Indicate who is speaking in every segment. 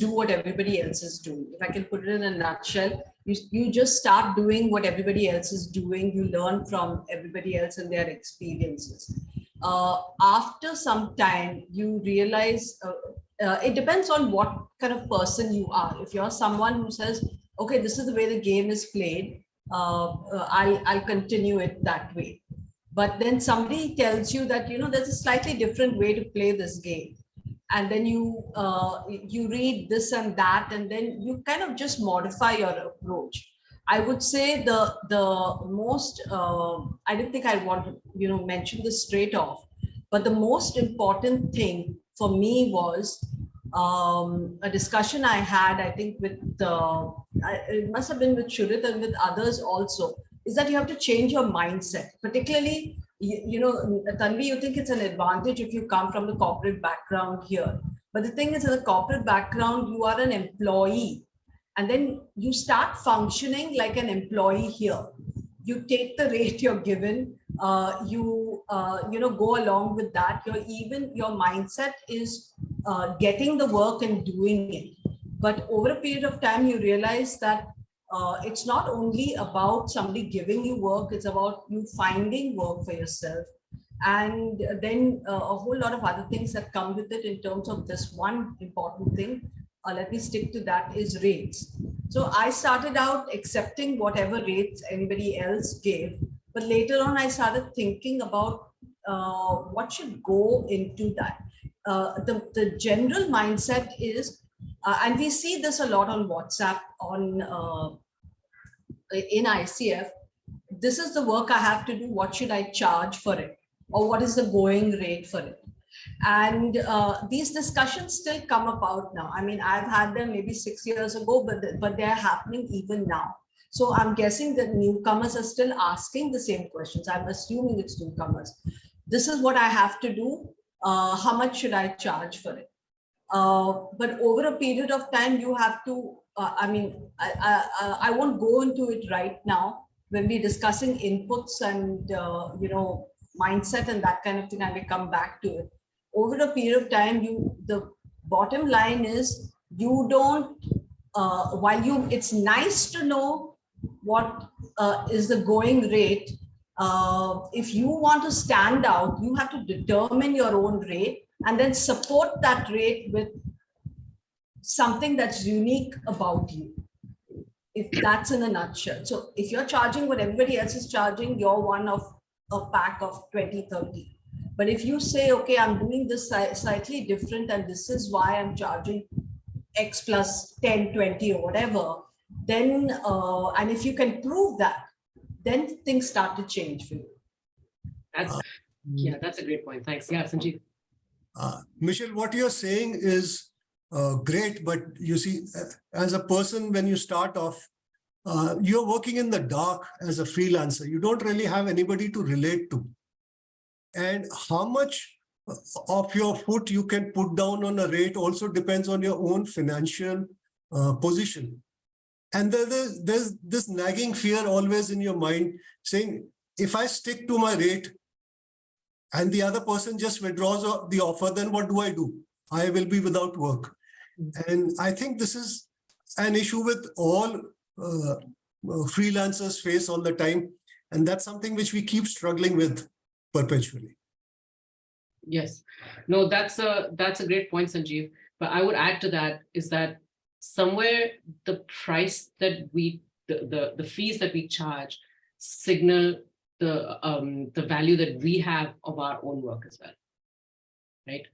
Speaker 1: do what everybody else is doing. If I can put it in a nutshell, you just start doing what everybody else is doing. You learn from everybody else and their experiences. After some time, you realize it depends on what kind of person you are. If you're someone who says, okay, this is the way the game is played, I'll continue it that way. But then somebody tells you that, there's a slightly different way to play this game. And then you read this and that, and then you kind of just modify your approach. I would say the most, I didn't think I want to, mention this straight off, but the most important thing for me was a discussion I had, I think with, it must have been with Shurit and with others also, is that you have to change your mindset, particularly, Tanvi, you think it's an advantage if you come from the corporate background here. But the thing is, in the corporate background, you are an employee, and then you start functioning like an employee here. You take the rate you're given, you go along with that. Your mindset is getting the work and doing it. But over a period of time, you realize that it's not only about somebody giving you work, it's about you finding work for yourself. And then a whole lot of other things that come with it in terms of this one important thing. Let me stick to that, is rates. So I started out accepting whatever rates anybody else gave. But later on, I started thinking about what should go into that. The general mindset is, and we see this a lot on WhatsApp, in ICF, this is the work I have to do, what should I charge for it? Or what is the going rate for it? And these discussions still come about now. I mean, I've had them maybe 6 years ago, but they're happening even now. So I'm guessing that newcomers are still asking the same questions. I'm assuming it's newcomers. This is what I have to do. How much should I charge for it? But over a period of time, you have to, I won't go into it right now. When we're discussing inputs and, mindset and that kind of thing, I may come back to it. Over a period of time, the bottom line is, you don't, it's nice to know what is the going rate. If you want to stand out, you have to determine your own rate and then support that rate with something that's unique about you. If that's in a nutshell. So if you're charging what everybody else is charging, you're one of a pack of 20, 30. But if you say, okay, I'm doing this slightly different, and this is why I'm charging X plus 10, 20 or whatever, then, and if you can prove that, then things start to change for you.
Speaker 2: That's a great point. Thanks. Yeah, Sanjeev.
Speaker 3: Michelle, what you're saying is great, but you see, as a person, when you start off, you're working in the dark as a freelancer. You don't really have anybody to relate to. And how much of your foot you can put down on a rate also depends on your own financial position. And there's this nagging fear always in your mind saying, if I stick to my rate and the other person just withdraws the offer, then what do I do? I will be without work. And I think this is an issue with all freelancers face all the time. And that's something which we keep struggling with perpetually.
Speaker 2: Yes. No, that's a great point, Sanjeev. But I would add to that is that somewhere the price that the fees that we charge signal the value that we have of our own work as well, right?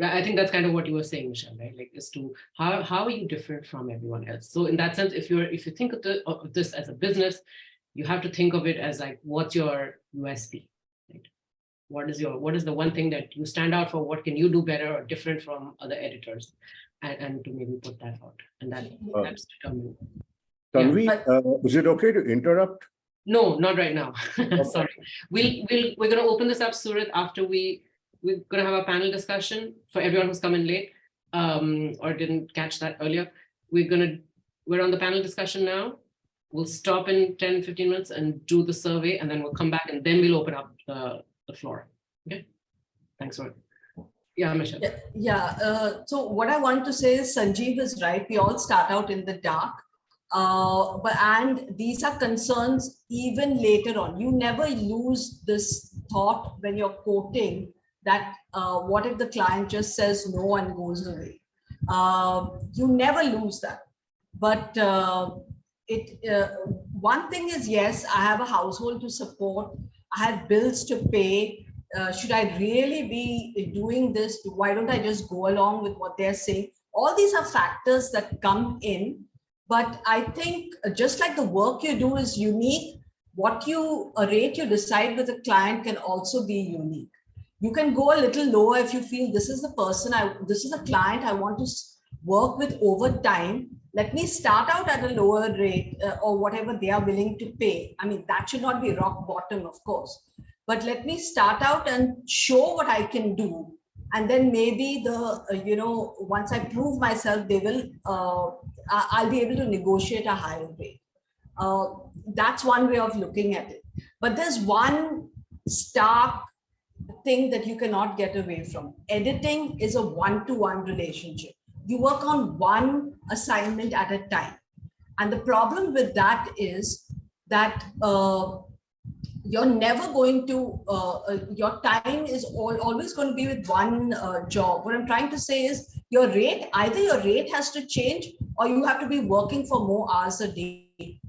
Speaker 2: I think that's kind of what you were saying, Michelle, right? Like, as to how are you different from everyone else? So in that sense, if you think of this as a business, you have to think of it as like, what's your USP, right? What is the one thing that you stand out for? What can you do better or different from other editors? And to maybe put that out, and that's determined.
Speaker 4: Tanvi, is it okay to interrupt?
Speaker 2: No, not right now.
Speaker 4: Okay.
Speaker 2: Sorry. We're going to open this up, Surat, after we're going to have a panel discussion for everyone who's come in late or didn't catch that earlier. We're on the panel discussion now. We'll stop in 10, 15 minutes and do the survey, and then we'll come back and then we'll open up the floor. Okay. Thanks, Surat. Yeah, Michelle.
Speaker 1: So what I want to say is Sanjeev is right. We all start out in the dark. And these are concerns even later on. You never lose this thought when you're quoting that what if the client just says no and goes away? You never lose that. But one thing is, yes, I have a household to support. I have bills to pay. Should I really be doing this? Why don't I just go along with what they're saying? All these are factors that come in. But I think just like the work you do is unique, what a rate you decide with a client can also be unique. You can go a little lower if you feel this is the person, this is a client I want to work with over time. Let me start out at a lower rate or whatever they are willing to pay. I mean, that should not be rock bottom, of course. But let me start out and show what I can do. And then maybe once I prove myself, I'll be able to negotiate a higher rate. That's one way of looking at it. But there's one stark thing that you cannot get away from. Editing is a one-to-one relationship. You work on one assignment at a time. And the problem with that is that you're never going to, your time is always going to be with one job. What I'm trying to say is either your rate has to change or you have to be working for more hours a day.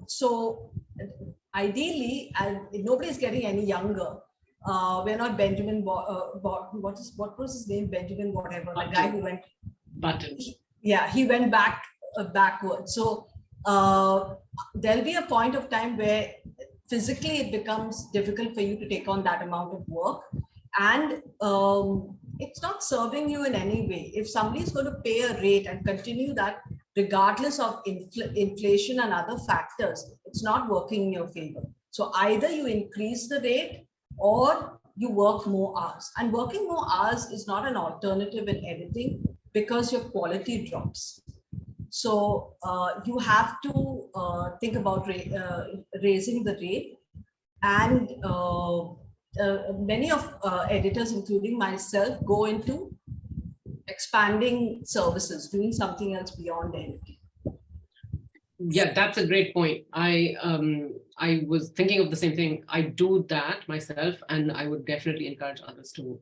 Speaker 1: So ideally, and nobody's getting any younger. We're not Benjamin, what was his name? Benjamin, whatever, the guy who went.
Speaker 2: Button.
Speaker 1: Yeah, he went backwards. So there'll be a point of time where physically it becomes difficult for you to take on that amount of work. And it's not serving you in any way. If somebody's going to pay a rate and continue that, regardless of inflation and other factors, it's not working in your favor. So either you increase the rate or you work more hours. And working more hours is not an alternative in editing because your quality drops. So you have to think about raising the rate. And many of editors, including myself, go into expanding services, doing something else beyond editing.
Speaker 2: Yeah, that's a great point. I was thinking of the same thing. I do that myself, and I would definitely encourage others to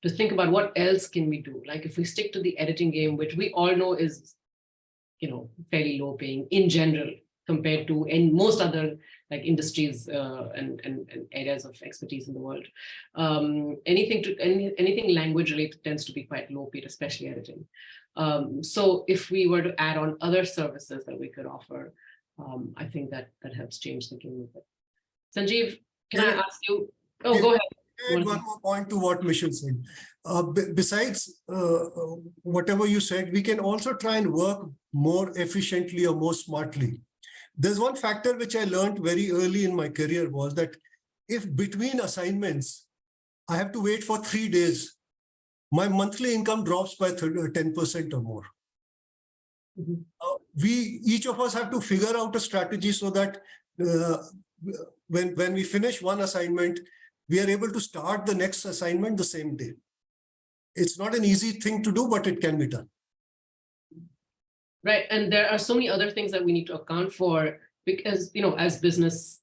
Speaker 2: think about what else can we do. Like if we stick to the editing game, which we all know is, fairly low paying in general compared to in most other like industries and areas of expertise in the world. Anything language related tends to be quite low paid, especially editing. So if we were to add on other services that we could offer, I think that helps change the game a bit. Sanjeev, can I ask you? Oh, go ahead.
Speaker 3: Add one more point to what Michelle said. Besides whatever you said, we can also try and work more efficiently or more smartly. There's one factor which I learned very early in my career was that if between assignments, I have to wait for 3 days, my monthly income drops by 10% or more. Mm-hmm. Each of us have to figure out a strategy so that when we finish one assignment, we are able to start the next assignment the same day. It's not an easy thing to do, but it can be done.
Speaker 2: Right. And there are so many other things that we need to account for because, as business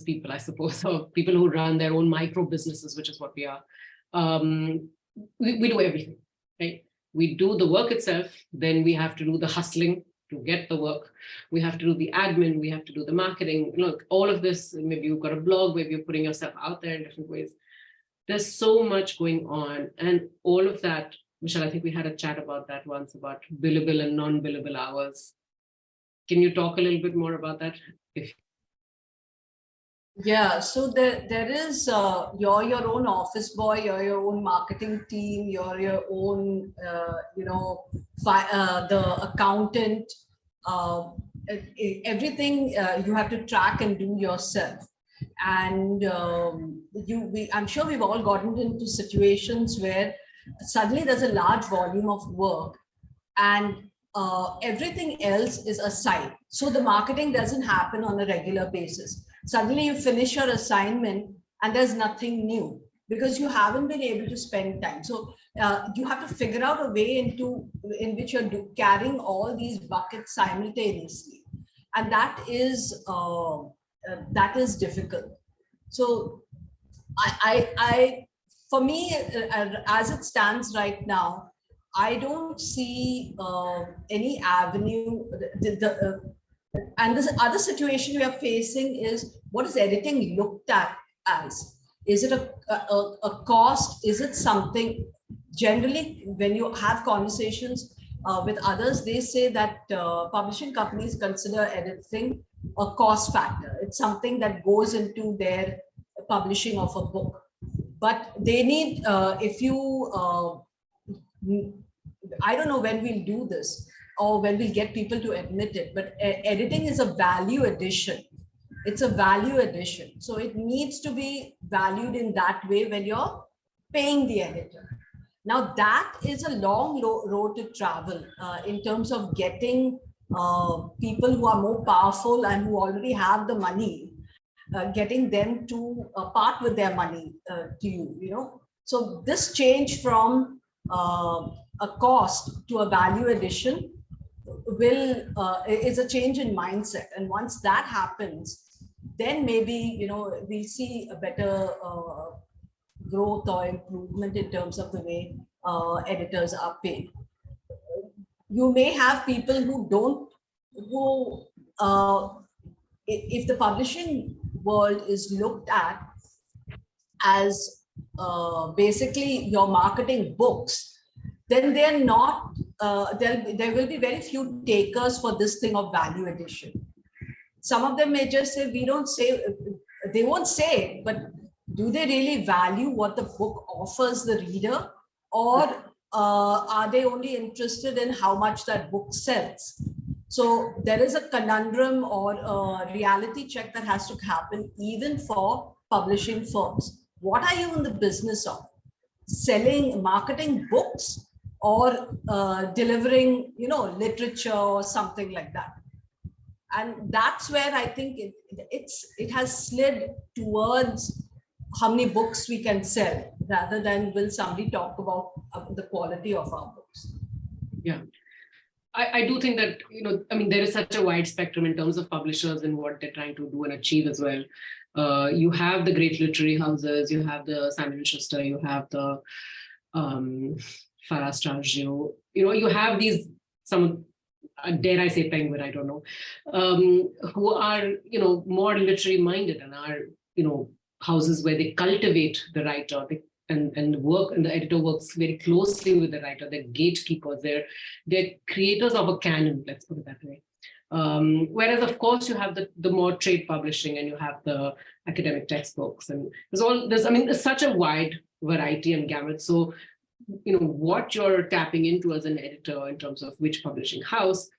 Speaker 2: people, I suppose, or people who run their own micro businesses, which is what we are, we do everything, right? We do the work itself, then we have to do the hustling to get the work. We have to do the admin, we have to do the marketing. Look, all of this, maybe you've got a blog, maybe you're putting yourself out there in different ways. There's so much going on, and all of that, Michelle, I think we had a chat about that once, about billable and non-billable hours. Can you talk a little bit more about that?
Speaker 1: Yeah, so there is, you're your own office boy, you're your own marketing team, you're your own, the accountant, everything you have to track and do yourself. And I'm sure we've all gotten into situations where suddenly there's a large volume of work and everything else is aside. So the marketing doesn't happen on a regular basis. Suddenly you finish your assignment and there's nothing new. because you haven't been able to spend time. So you have to figure out a way in which you're carrying all these buckets simultaneously, and that is difficult. So for me, as it stands right now, I don't see any avenue. And this other situation we are facing is, what is editing looked at as? Is it a cost? Is it something? Generally, when you have conversations with others, they say that publishing companies consider editing a cost factor. It's something that goes into their publishing of a book. But they need, if you, I don't know when we'll do this or when we'll get people to admit it, but editing is a value addition. It's a value addition. So it needs to be valued in that way when you're paying the editor. Now that is a long road to travel in terms of getting people who are more powerful and who already have the money, getting them to part with their money to you, So this change from a cost to a value addition is a change in mindset. And once that happens, then maybe, we'll see a better growth or improvement in terms of the way editors are paid. You may have people if the publishing world is looked at as basically you're marketing books, then they're not, there will be very few takers for this thing of value addition. Some of them may just say, they won't say, but do they really value what the book offers the reader? Or are they only interested in how much that book sells? So there is a conundrum or a reality check that has to happen even for publishing firms. What are you in the business of? Selling, marketing books, or delivering, literature or something like that? And that's where I think it has slid towards how many books we can sell, rather than will somebody talk about the quality of our books.
Speaker 2: Yeah. I do think that, there is such a wide spectrum in terms of publishers and what they're trying to do and achieve as well. You have the great literary houses, you have the Simon & Schuster, you have the Farrar Strausgio, you have these, some, dare I say Penguin, I don't know, who are, more literary minded and are, houses where they cultivate the writer, and work, and the editor works very closely with the writer. They're gatekeepers, they're creators of a canon, let's put it that way. Whereas, of course, you have the more trade publishing, and you have the academic textbooks, and there's such a wide variety and gamut. So, what you're tapping into as an editor in terms of which publishing house,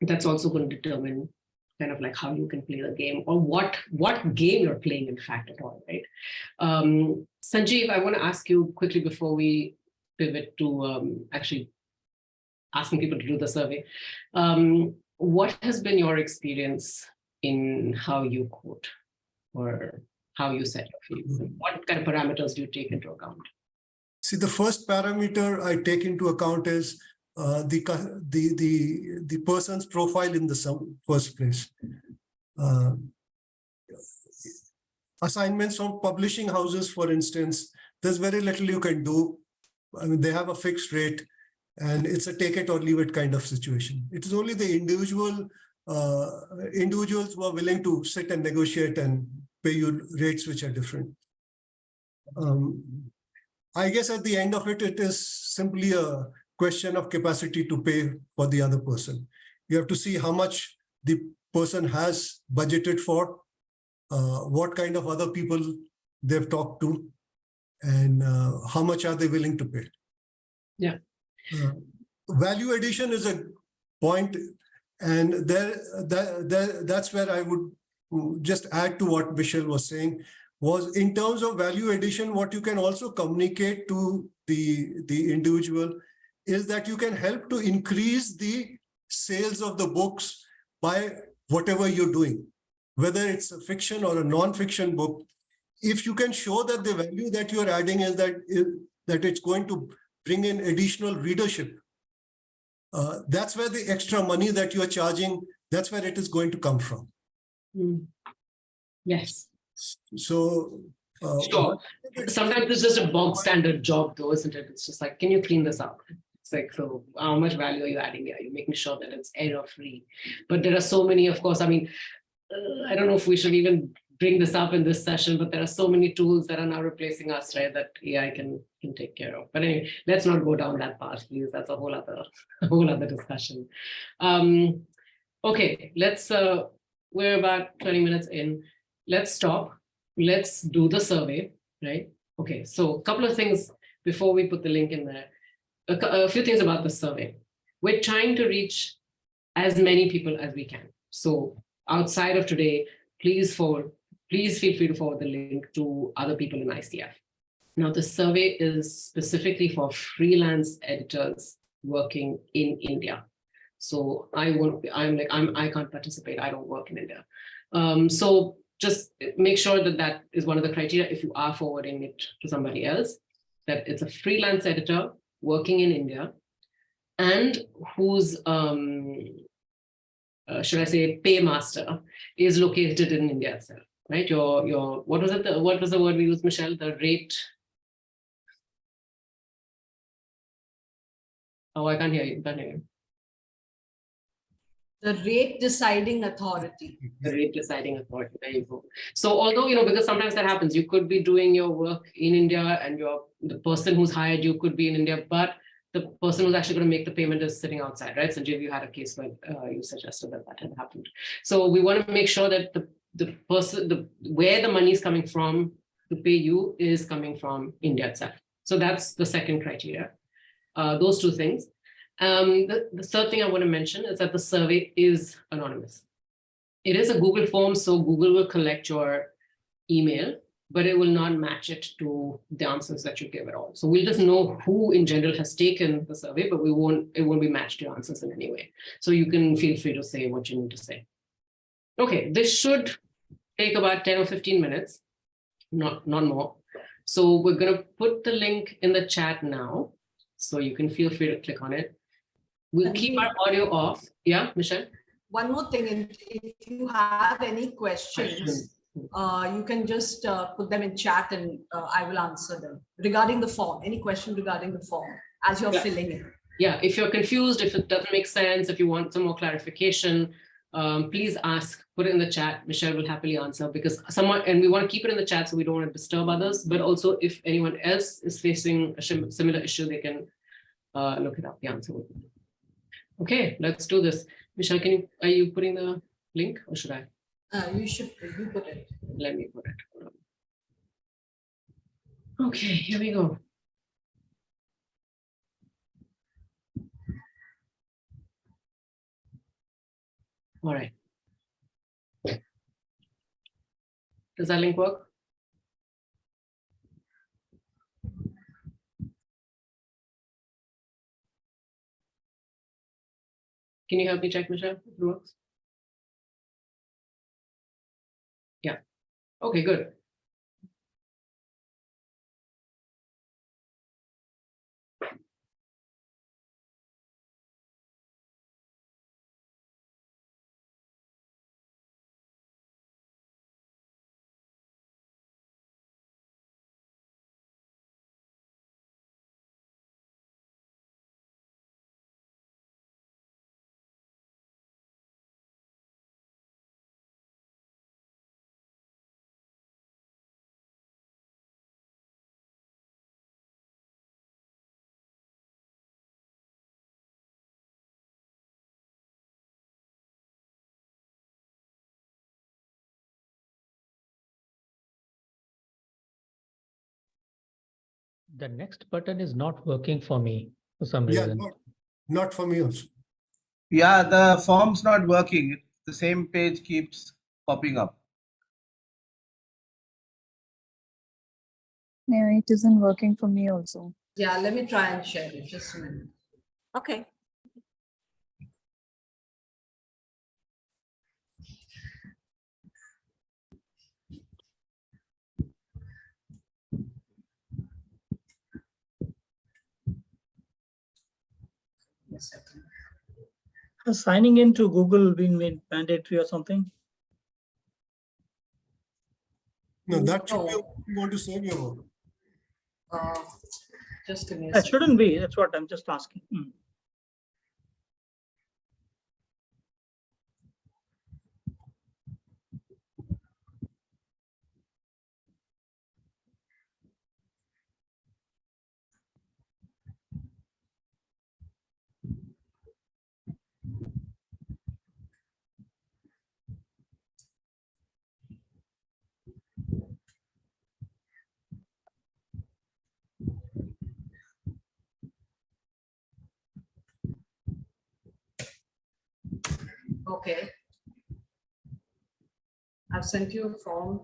Speaker 2: that's also going to determine kind of like how you can play the game, or what game you're playing, in fact, at all, right? Sanjeev, I want to ask you quickly before we pivot to actually asking people to do the survey. What has been your experience in how you quote or how you set your fees? What kind of parameters do you take into account?
Speaker 3: See, the first parameter I take into account is the person's profile in the first place. Assignments from publishing houses, for instance, there's very little you can do. I mean, they have a fixed rate, and it's a take it or leave it kind of situation. It is only the individuals who are willing to sit and negotiate and pay you rates which are different. I guess at the end of it, it is simply a question of capacity to pay for the other person. You have to see how much the person has budgeted for, what kind of other people they've talked to, and how much are they willing to pay.
Speaker 2: Yeah.
Speaker 3: Value addition is a point, and that's where I would just add to what Michelle was saying, was in terms of value addition, what you can also communicate to the individual is that you can help to increase the sales of the books by whatever you're doing, whether it's a fiction or a non-fiction book. if you can show that the value that you are adding is that it's going to bring in additional readership, that's where the extra money that you are charging, that's where it is going to come from.
Speaker 2: Yes.
Speaker 3: So
Speaker 2: Sure. Sometimes it's just a bog standard job though, isn't it? It's just like, can you clean this up? It's like, so how much value are you adding here? You're making sure that it's error free. But there are so many, of course, I mean, I don't know if we should even bring this up in this session, but there are so many tools that are now replacing us, right? That AI can take care of. But anyway, let's not go down that path, please. That's a whole other discussion. Okay, let's, we're about 20 minutes in. Let's stop. Let's do the survey, right? Okay, so a couple of things before we put the link in there. A few things about the survey. We're trying to reach as many people as we can. So outside of today, please feel free to forward the link to other people in ICF. Now, the survey is specifically for freelance editors working in India. So I can't participate. I don't work in India. So just make sure that that is one of the criteria if you are forwarding it to somebody else, that it's a freelance editor working in India and whose, should I say, paymaster is located in India itself, right? Your what was the word we used, Michelle? The rate. Oh, I can't hear you.
Speaker 1: The rate deciding authority.
Speaker 2: The rate deciding authority. There you go. So although, because sometimes that happens, you could be doing your work in India and the person who's hired you could be in India, but the person who's actually going to make the payment is sitting outside, right? Sanjeev, you had a case where you suggested that had happened. So we want to make sure that the person, where the money is coming from to pay you is coming from India itself. So that's the second criteria. Those two things. The third thing I want to mention is that the survey is anonymous. It is a Google form, so Google will collect your email, but it will not match it to the answers that you give at all. So we'll just know who in general has taken the survey, but it won't be matched to your answers in any way. So you can feel free to say what you need to say. Okay, this should take about 10 or 15 minutes, not more. So we're going to put the link in the chat now, so you can feel free to click on it. We'll keep our audio off. Yeah, Michelle?
Speaker 1: One more thing, if you have any questions, you can just put them in chat and I will answer them. Regarding the form, any question regarding the form as you're filling it.
Speaker 2: Yeah, if you're confused, if it doesn't make sense, if you want some more clarification, please ask, put it in the chat. Michelle will happily answer because and we want to keep it in the chat so we don't want to disturb others, but also if anyone else is facing a similar issue, they can look it up, the answer will be. Okay, let's do this. Michelle, are you putting the link or should I?
Speaker 1: You put it.
Speaker 2: Let me put it. Okay, here we go. All right. Does that link work? Can you help me check, Michelle, if it works? Yeah. Okay, good.
Speaker 5: The next button is not working for me for some reason.
Speaker 3: Not for me also.
Speaker 6: Yeah, the form's not working. The same page keeps popping up.
Speaker 7: Yeah, it isn't working for me also.
Speaker 1: Yeah, let me try and share it. Just a minute.
Speaker 7: Okay.
Speaker 1: a second.
Speaker 8: Has signing into Google being made mandatory or something?
Speaker 3: No, that should be
Speaker 1: No.
Speaker 3: what you want to save your work.
Speaker 1: Just give me a
Speaker 8: That
Speaker 1: second.
Speaker 8: shouldn't be. That's what I'm just asking.
Speaker 1: Okay. I've sent you a form.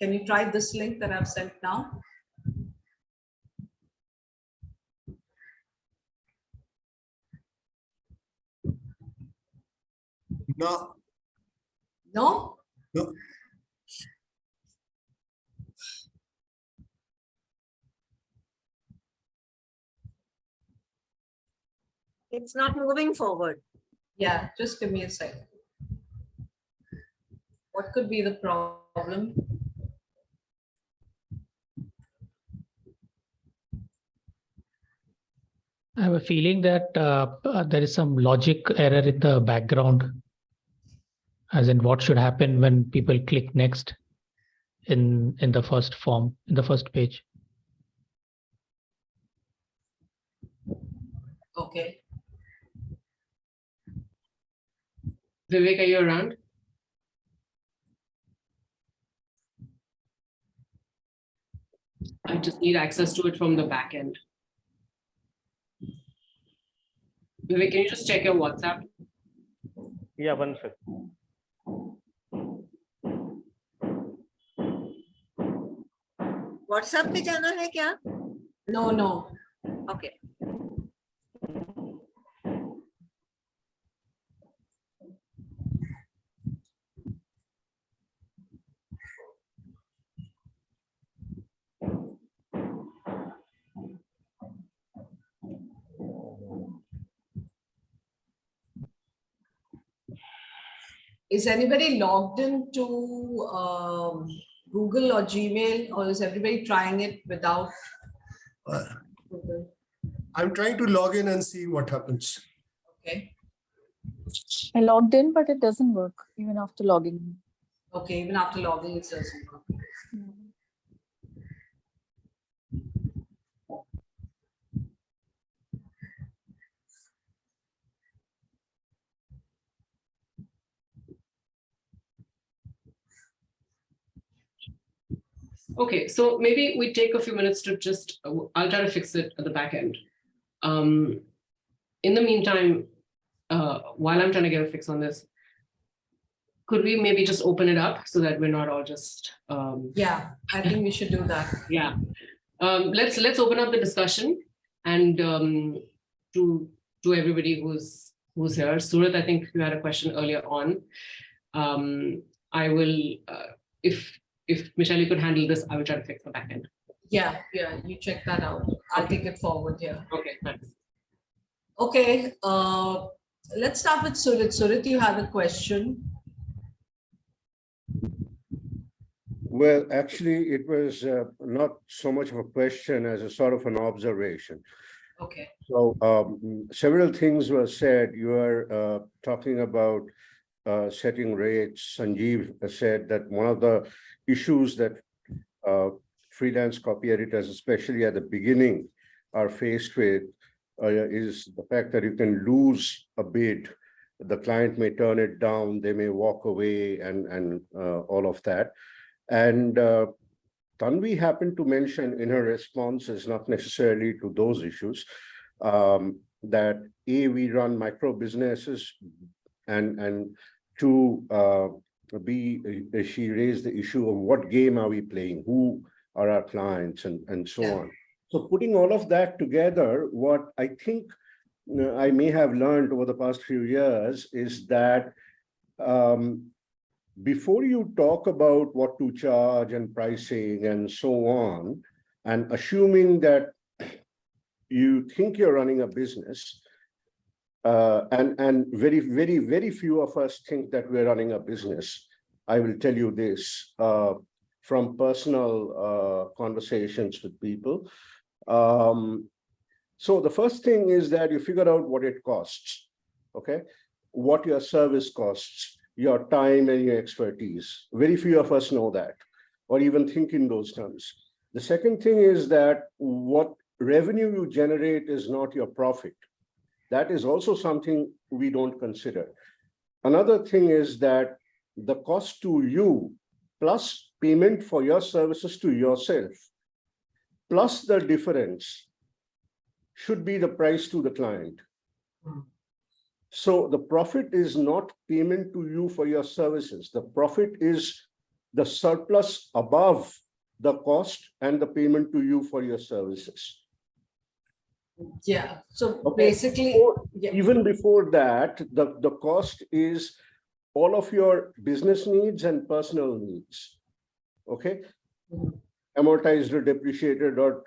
Speaker 1: Can you try this link that I've sent now?
Speaker 3: No,
Speaker 1: No?
Speaker 3: no.
Speaker 7: It's not moving forward.
Speaker 1: Yeah, just give me a second. What could be the problem?
Speaker 5: I have a feeling that there is some logic error in the background, as in what should happen when people click next in the first form, in the first page.
Speaker 1: Okay.
Speaker 2: Vivek, are you around? I just need access to it from the back end. Vivek, can you just check your WhatsApp?
Speaker 9: Yeah, one second.
Speaker 7: WhatsApp पे जाना है क्या?
Speaker 1: No, no.
Speaker 7: Okay.
Speaker 1: Is anybody logged into Google or Gmail, or is everybody trying it without Google?
Speaker 3: I'm trying to log in and see what happens.
Speaker 1: Okay.
Speaker 7: I logged in, but it doesn't work even after logging in.
Speaker 1: Okay, even after logging, it doesn't work.
Speaker 2: Okay, so maybe we take a few minutes to just, I'll try to fix it at the back end. In the meantime, while I'm trying to get a fix on this, could we maybe just open it up so that we're not all just
Speaker 1: Yeah, I think we should do that.
Speaker 2: yeah. Let's open up the discussion, and to everybody who's here. Surat, I think you had a question earlier on. I will if Michelle, you could handle this, I will try to fix the back end.
Speaker 1: Yeah, you check that out. I'll take it forward here.
Speaker 2: Okay, thanks.
Speaker 1: Okay, let's start with Surit. Surit, you had a question.
Speaker 4: Well, actually, it was not so much of a question as a sort of an observation.
Speaker 1: Okay.
Speaker 4: So several things were said. You are talking about setting rates. Sanjeev said that one of the issues that freelance copy editors, especially at the beginning, are faced with is the fact that you can lose a bid. The client may turn it down, they may walk away, and all of that. And Tanvi happened to mention in her responses, not necessarily to those issues, that A, we run micro businesses, and two, B, she raised the issue of what game are we playing, who are our clients, and so on. So putting all of that together, what I think I may have learned over the past few years is that before you talk about what to charge and pricing and so on, and assuming that you think you're running a business, and very few of us think that we're running a business. I will tell you this from personal conversations with people. So the first thing is that you figure out what it costs, okay? What your service costs, your time and your expertise. Very few of us know that, or even think in those terms. The second thing is that what revenue you generate is not your profit. That is also something we don't consider. Another thing is that the cost to you plus payment for your services to yourself, plus the difference should be the price to the client. So the profit is not payment to you for your services. The profit is the surplus above the cost and the payment to you for your services.
Speaker 1: Yeah. So
Speaker 4: Okay.
Speaker 1: basically,
Speaker 4: Even before that, the cost is all of your business needs and personal needs. Okay. Amortized or depreciated or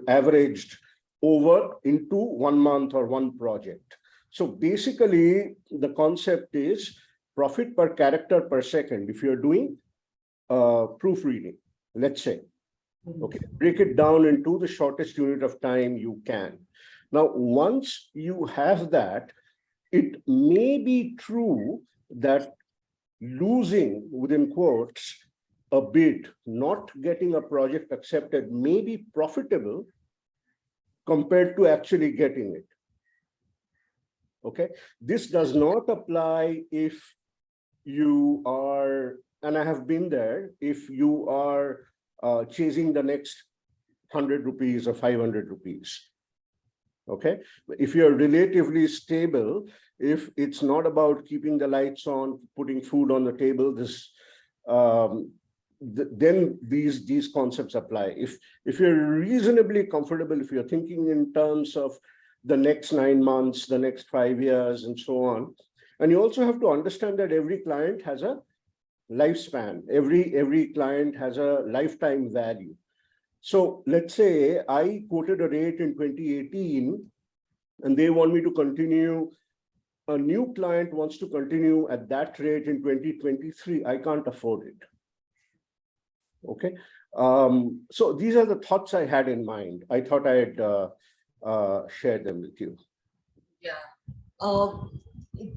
Speaker 4: averaged over into 1 month or one project. So basically, the concept is profit per character per second. If you're doing proofreading, let's say, okay, break it down into the shortest unit of time you can. Now, once you have that, it may be true that losing, within quotes, a bid, not getting a project accepted may be profitable compared to actually getting it. Okay, this does not apply if you are, and I have been there, if you are chasing the next 100 rupees or 500 rupees. Okay, if you're relatively stable, if it's not about keeping the lights on, putting food on the table, this then these concepts apply. If you're reasonably comfortable, if you're thinking in terms of the next 9 months, the next 5 years, and so on, and you also have to understand that every client has a lifespan. Every client has a lifetime value. So let's say I quoted a rate in 2018 and they want me to continue, a new client wants to continue at that rate in 2023, I can't afford it. Okay, so these are the thoughts I had in mind. I thought I'd share them with you.
Speaker 1: Yeah.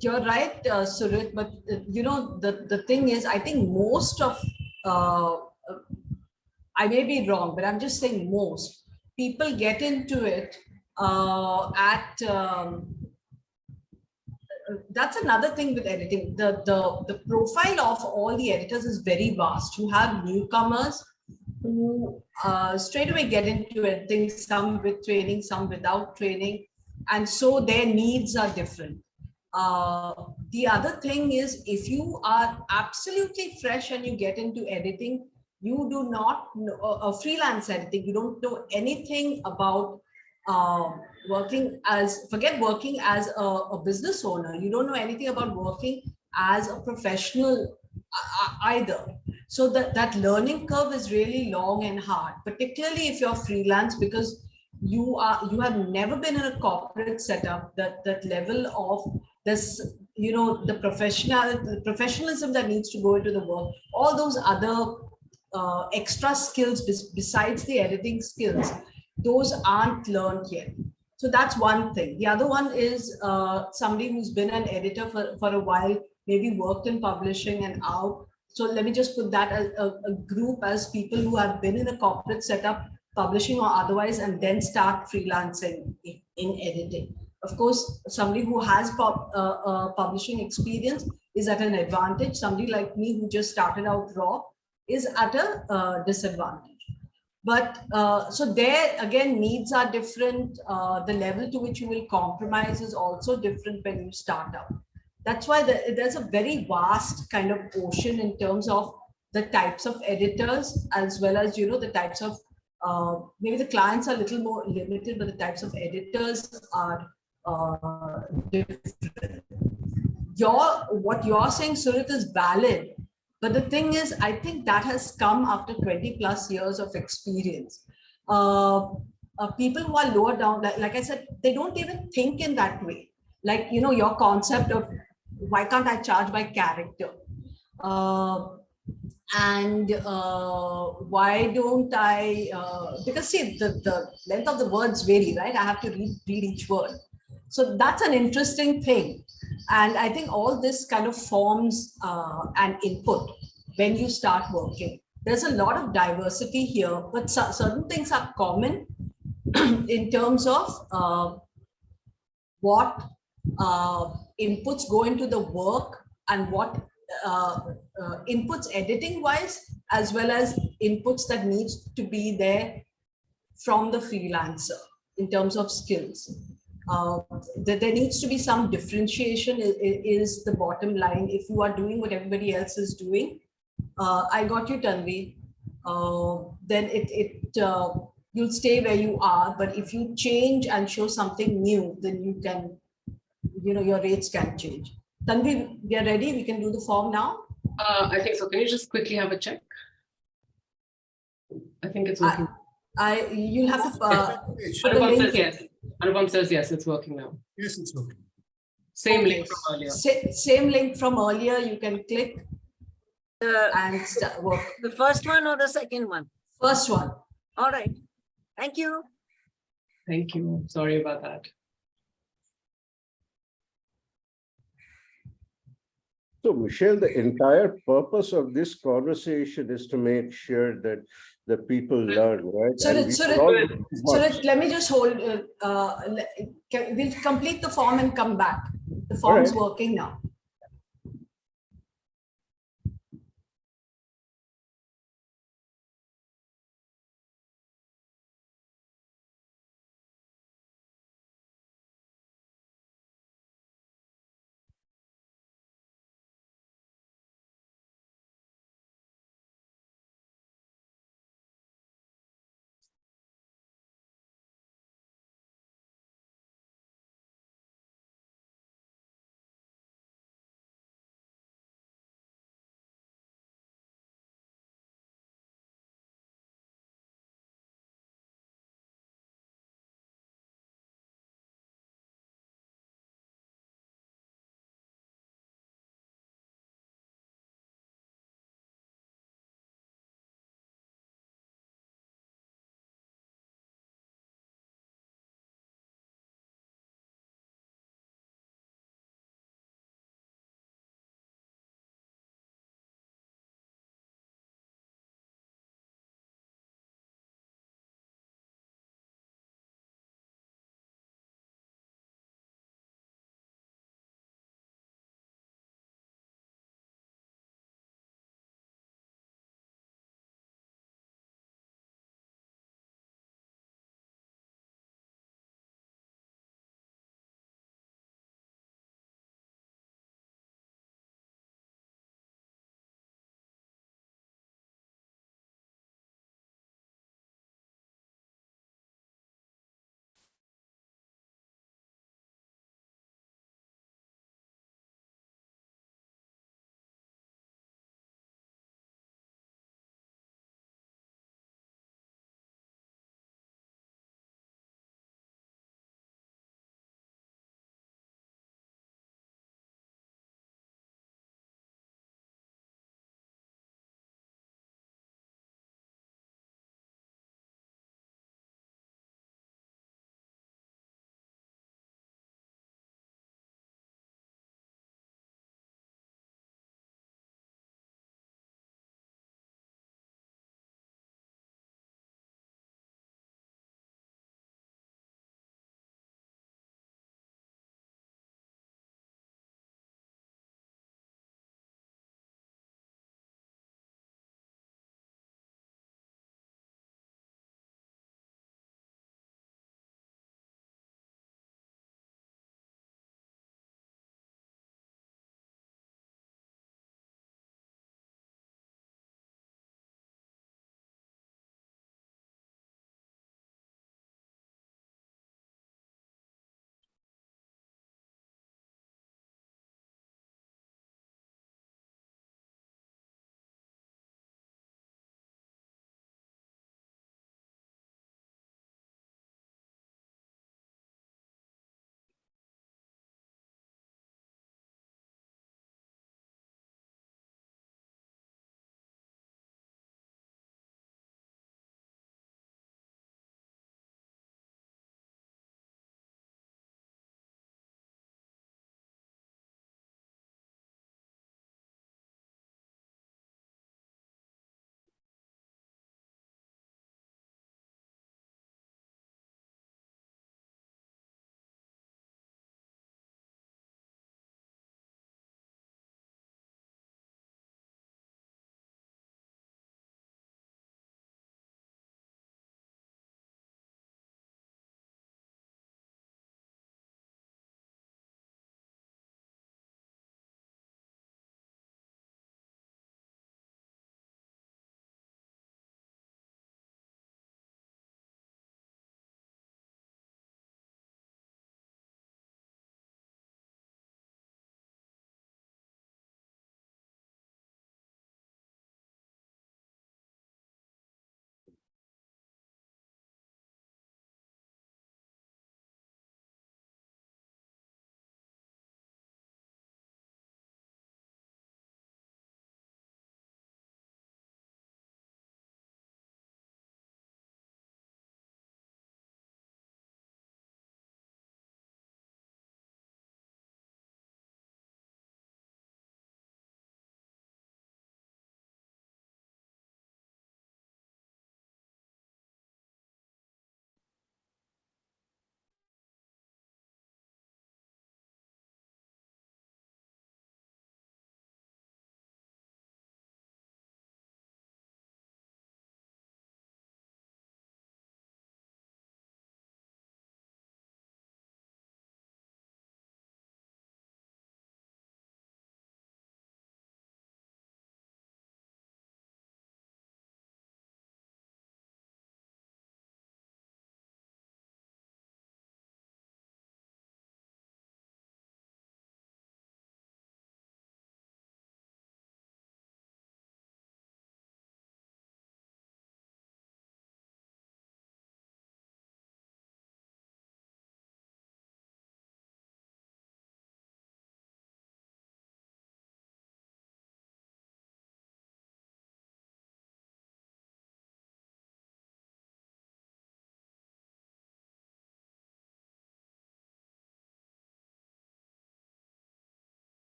Speaker 1: You're right, Surit, but you know, the thing is, I think most of, I may be wrong, but I'm just saying most people get into it that's another thing with editing. The profile of all the editors is very vast. You have newcomers who straight away get into editing, some with training, some without training, and so their needs are different. The other thing is, if you are absolutely fresh and you get into editing, you do not know freelance editing, you don't know anything about working as, forget working as a business owner, you don't know anything about working as a professional either. So that learning curve is really long and hard, particularly if you're freelance, because you have never been in a corporate setup. That level of this, you know, the professionalism that needs to go into the work, all those other extra skills besides the editing skills, those aren't learned yet. So that's one thing. The other one is somebody who's been an editor for a while, maybe worked in publishing and out. So let me just put that as a group as people who have been in a corporate setup, publishing or otherwise, and then start freelancing in editing. Of course, somebody who has publishing experience is at an advantage. Somebody like me who just started out raw is at a disadvantage. But so there again, needs are different. The level to which you will compromise is also different when you start out. That's why there's a very vast kind of ocean in terms of the types of editors, as well as, you know, the types of maybe the clients are a little more limited, but the types of editors are different. What you're saying, Surit, is valid. But the thing is, I think that has come after 20 plus years of experience. People who are lower down, like I said, they don't even think in that way. like, your concept of why can't I charge by character? And why don't I, because see, the length of the words vary, right? I have to read each word. So that's an interesting thing. And I think all this kind of forms an input when you start working. There's a lot of diversity here, but certain things are common in terms of what inputs go into the work and what inputs editing wise, as well as inputs that needs to be there from the freelancer in terms of skills. That there needs to be some differentiation is the bottom line. If you are doing what everybody else is doing, I got you, Tanvi, then you'll stay where you are. But if you change and show something new, then you can, your rates can change. Tanvi, we are ready. We can do the form now.
Speaker 2: I think so. Can you just quickly have a check? I think it's working.
Speaker 1: You'll have to put a
Speaker 2: Anupam
Speaker 1: link
Speaker 2: says
Speaker 1: in.
Speaker 2: yes. Anupam says yes, it's working now.
Speaker 3: Yes, it's working.
Speaker 2: Same
Speaker 1: Okay.
Speaker 2: link from earlier.
Speaker 1: Same link from earlier. You can click
Speaker 10: The,
Speaker 1: and work.
Speaker 10: the first one or the second one?
Speaker 1: First one.
Speaker 10: All right. Thank you.
Speaker 2: Thank you. Sorry about that.
Speaker 4: So Michelle, the entire purpose of this conversation is to make sure that the people learn, right?
Speaker 1: Surit, let me just hold. We'll complete the form and come back. The form's working now.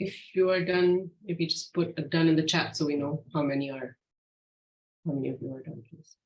Speaker 2: If you are done, maybe just put a done in the chat so we know how many of you are done, please.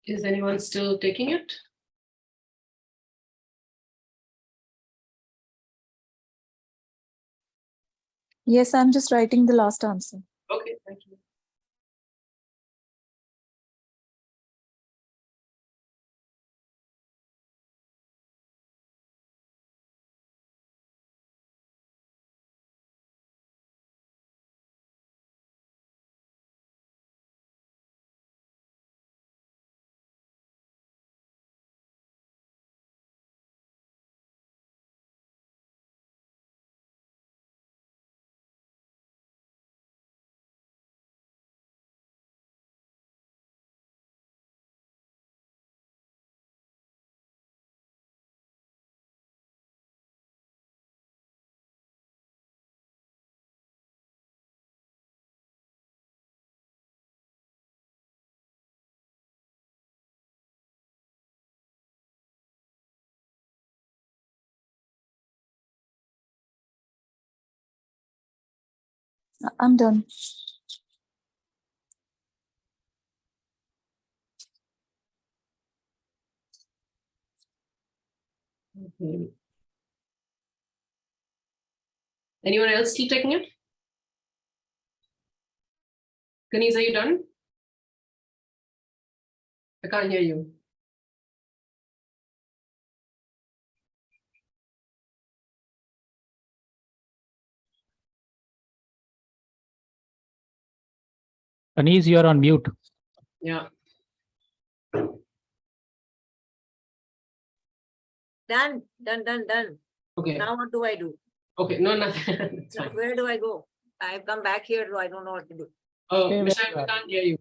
Speaker 2: Is anyone still taking it?
Speaker 7: Yes, I'm just writing the last answer.
Speaker 2: Okay, thank you.
Speaker 7: I'm done.
Speaker 2: Okay. Anyone else still taking it? Ganesh, are you done? I can't hear you.
Speaker 5: Anees, you're on mute.
Speaker 2: Yeah.
Speaker 10: Done.
Speaker 2: Okay.
Speaker 10: Now what do I do?
Speaker 2: Okay. No, nothing. It's fine.
Speaker 10: Where do I go? I've come back here, so I don't know what to do.
Speaker 2: Oh,
Speaker 5: Stay where
Speaker 2: Michelle,
Speaker 5: you
Speaker 2: we
Speaker 5: are.
Speaker 2: can't hear you.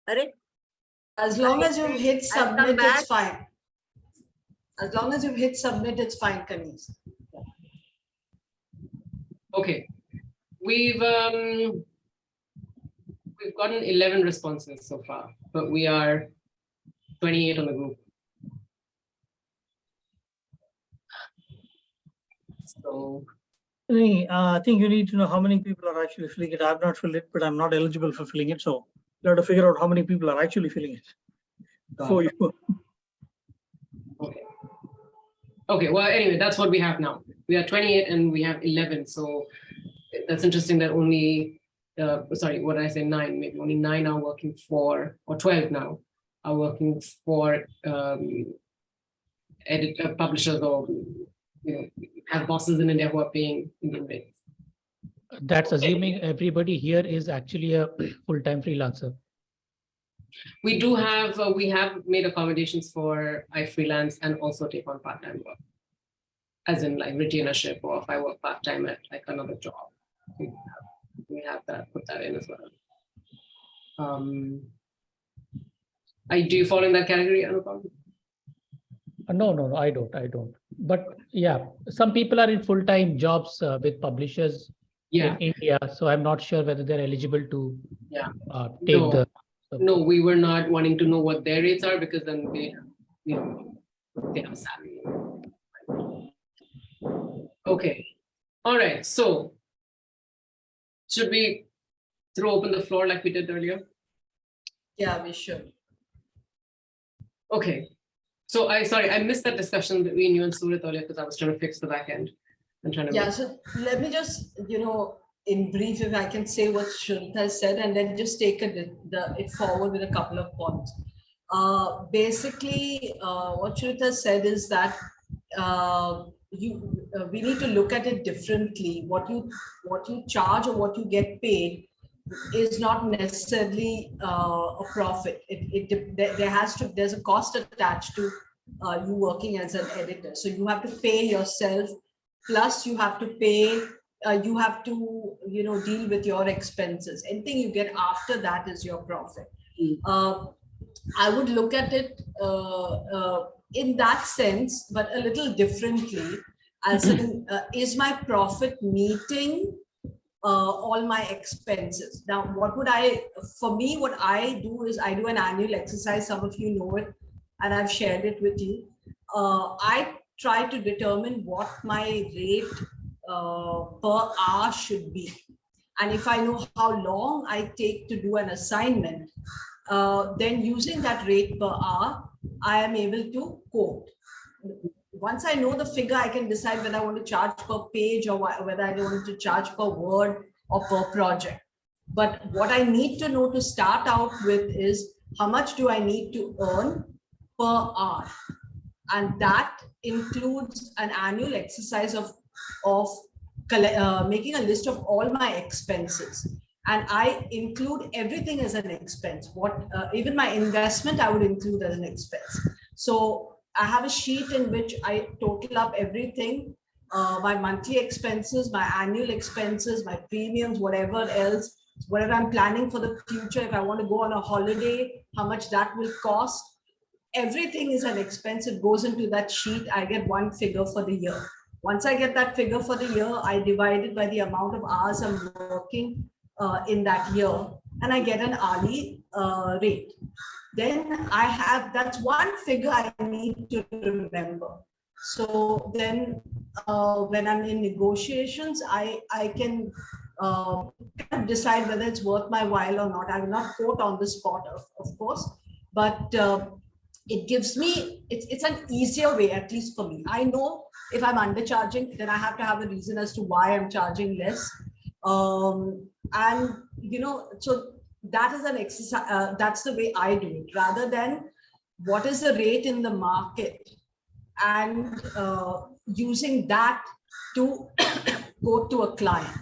Speaker 10: Arre?
Speaker 1: As long as you've hit
Speaker 10: I've come
Speaker 1: submit,
Speaker 10: back.
Speaker 1: it's fine. As long as you've hit submit, it's fine, Kanis.
Speaker 2: Okay. We've gotten 11 responses so far, but we are 28 on the group. So
Speaker 8: I think you need to know how many people are actually filling it. I've not filled it, but I'm not eligible for filling it. So you have to figure out how many people are actually filling it for you.
Speaker 2: okay. Okay, well, anyway, that's what we have now. We are 28 and we have 11. So that's interesting that only, sorry, what did I say, 9, maybe only 9 are working for, or 12 now, are working for publishers or, have bosses in India who are paying Indian rates.
Speaker 5: That's assuming everybody here is actually a full-time freelancer.
Speaker 2: We do have, we have made accommodations for I freelance and also take on part-time work, as in like retainership, or if I work part-time at like another job. We have that, put that in as well. Do you fall in that category, Anupam?
Speaker 5: No, I don't. But yeah, some people are in full-time jobs with publishers in India. So I'm not sure whether they're eligible to take the.
Speaker 2: No, we were not wanting to know what their rates are, because then they have a salary. Okay. All right. So should we throw open the floor like we did earlier?
Speaker 1: Yeah, we should.
Speaker 2: Okay. So I missed that discussion between you and Surit earlier because I was trying to fix the back end and trying to.
Speaker 1: Yeah. So let me just, in brief, if I can say what Shruti has said, and then just take it forward with a couple of points. Basically, what Shruti has said is that we need to look at it differently. What you charge or what you get paid is not necessarily a profit. There's a cost attached to you working as an editor. So you have to pay yourself, plus you have to pay. You have to, deal with your expenses. Anything you get after that is your profit. I would look at it in that sense, but a little differently. As in, is my profit meeting all my expenses? Now, what I do is I do an annual exercise. Some of you know it, and I've shared it with you. I try to determine what my rate per hour should be. And if I know how long I take to do an assignment, then using that rate per hour, I am able to quote. Once I know the figure, I can decide whether I want to charge per page or whether I want to charge per word or per project. But what I need to know to start out with is how much do I need to earn per hour? And that includes an annual exercise of making a list of all my expenses. And I include everything as an expense. Even my investment, I would include as an expense. So I have a sheet in which I total up everything, my monthly expenses, my annual expenses, my premiums, whatever else, whatever I'm planning for the future. If I want to go on a holiday, how much that will cost. Everything is an expense. It goes into that sheet. I get one figure for the year. Once I get that figure for the year, I divide it by the amount of hours I'm working in that year, and I get an hourly rate. Then that's one figure I need to remember. So then when I'm in negotiations, I can decide whether it's worth my while or not. I will not quote on the spot, of course, but it gives me, it's an easier way, at least for me. I know if I'm undercharging, then I have to have a reason as to why I'm charging less. And, so that is an exercise, that's the way I do it, rather than what is the rate in the market and using that to go to a client,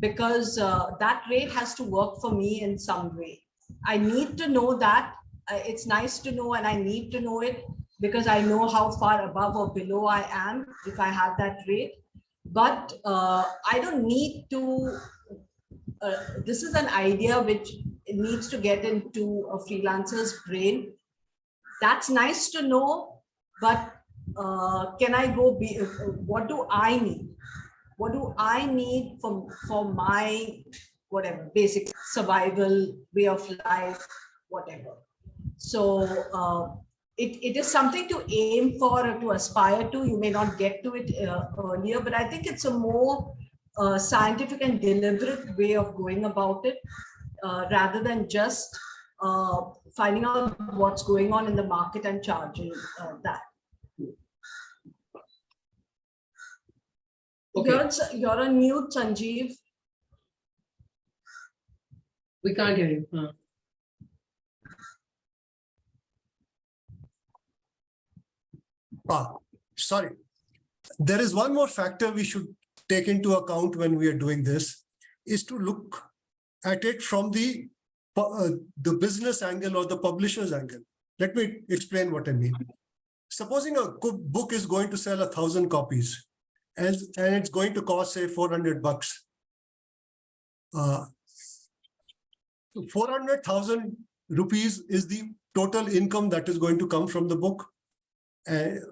Speaker 1: because that rate has to work for me in some way. I need to know that. It's nice to know, and I need to know it because I know how far above or below I am if I have that rate. But I don't need to. This is an idea which needs to get into a freelancer's brain. That's nice to know, but can I go be? What do I need? What do I need for my whatever basic survival, way of life, whatever? So it is something to aim for or to aspire to. You may not get to it earlier, but I think it's a more scientific and deliberate way of going about it, rather than just finding out what's going on in the market and charging that.
Speaker 2: Okay.
Speaker 1: You're on mute, Sanjeev.
Speaker 2: We can't hear you.
Speaker 3: Sorry. There is one more factor we should take into account when we are doing this, is to look at it from the business angle or the publisher's angle. Let me explain what I mean. Supposing a book is going to sell 1,000 copies and it's going to cost, say, $400. 400,000 rupees is the total income that is going to come from the book.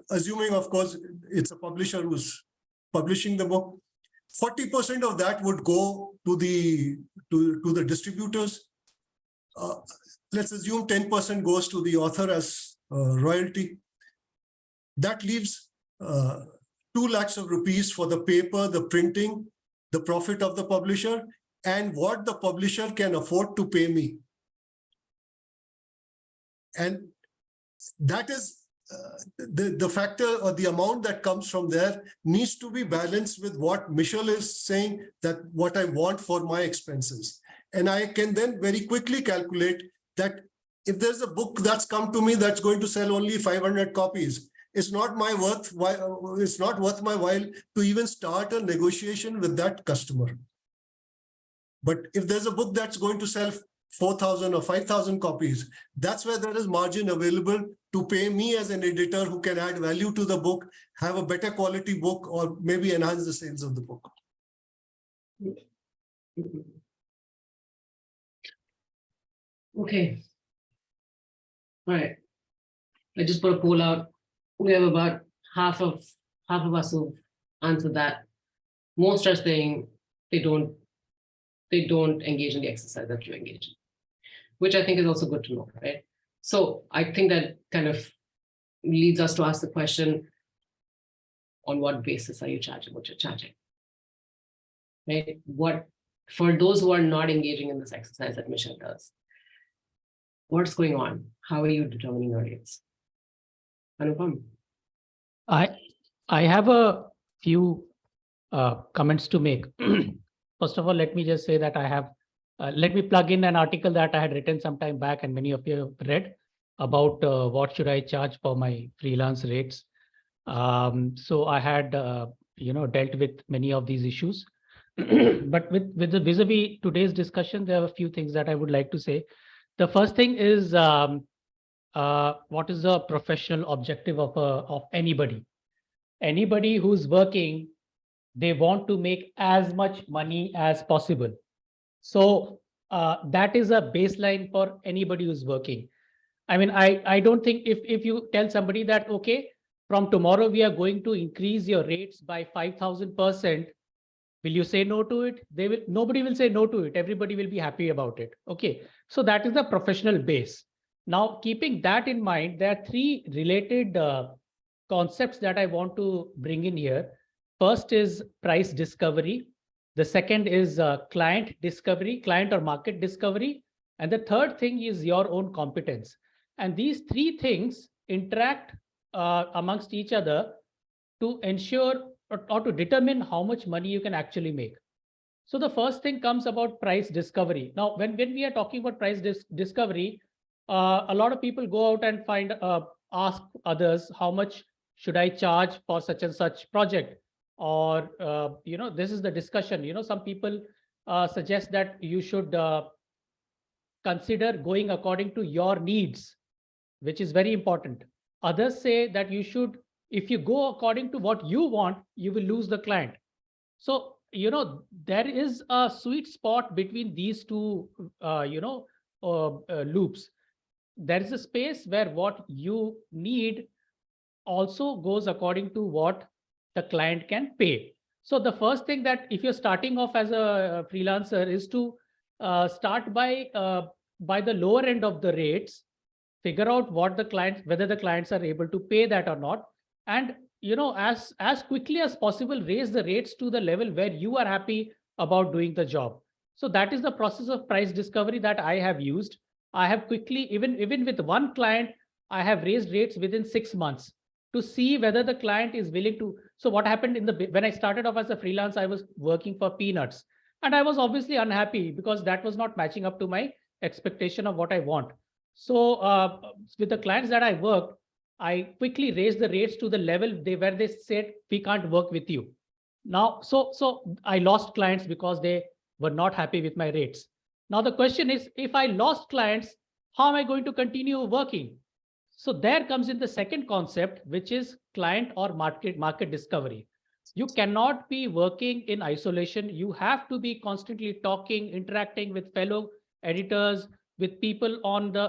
Speaker 3: Assuming, of course, it's a publisher who's publishing the book. 40% of that would go to the distributors. Let's assume 10% goes to the author as royalty. That leaves 2 lakhs of rupees for the paper, the printing, the profit of the publisher, and what the publisher can afford to pay me. And that is the factor or the amount that comes from there needs to be balanced with what Michelle is saying, that what I want for my expenses. And I can then very quickly calculate that if there's a book that's come to me that's going to sell only 500 copies, it's not worth my while to even start a negotiation with that customer. But if there's a book that's going to sell 4,000 or 5,000 copies, that's where there is margin available to pay me as an editor who can add value to the book, have a better quality book, or maybe enhance the sales of the book.
Speaker 2: Okay. All right. I just put a poll out. We have about half of us who answered that. Most are saying they don't engage in the exercise that you engage in, which I think is also good to know, right? So I think that kind of leads us to ask the question, on what basis are you charging what you're charging? Right? What, for those who are not engaging in this exercise that Michelle does, what's going on? How are you determining your rates? Anupam?
Speaker 5: I have a few comments to make. First of all, let me just say that I have, let me plug in an article that I had written some time back and many of you have read about what should I charge for my freelance rates. So I had, dealt with many of these issues. But with the vis-a-vis today's discussion, there are a few things that I would like to say. The first thing is, what is the professional objective of anybody? Anybody who's working, they want to make as much money as possible. So that is a baseline for anybody who's working. I mean, I don't think if you tell somebody that, okay, from tomorrow we are going to increase your rates by 5,000%, will you say no to it? Nobody will say no to it. Everybody will be happy about it. Okay, so that is the professional base. Now, keeping that in mind, there are 3 related concepts that I want to bring in here. First is price discovery. The second is client discovery, client or market discovery. And the third thing is your own competence. And these 3 things interact amongst each other to ensure or to determine how much money you can actually make. So the first thing comes about price discovery. Now, when we are talking about price discovery, a lot of people go out and ask others, how much should I charge for such and such project? Or, this is the discussion. Some people suggest that you should consider going according to your needs, which is very important. Others say that you should, if you go according to what you want, you will lose the client. So, there is a sweet spot between these two, loops. There is a space where what you need also goes according to what the client can pay. So the first thing that if you're starting off as a freelancer is to start by the lower end of the rates, figure out what the clients, whether the clients are able to pay that or not, and as quickly as possible raise the rates to the level where you are happy about doing the job. So that is the process of price discovery that I have used. I have quickly, even with one client, I have raised rates within 6 months to see whether the client is willing to. So what happened when I started off as a freelance, I was working for peanuts, and I was obviously unhappy because that was not matching up to my expectation of what I want. So with the clients that I worked, I quickly raised the rates to the level where they said we can't work with you. Now, so I lost clients because they were not happy with my rates. Now the question is, if I lost clients, how am I going to continue working? So there comes in the second concept, which is client or market discovery. You cannot be working in isolation. You have to be constantly talking, interacting with fellow editors, with people on the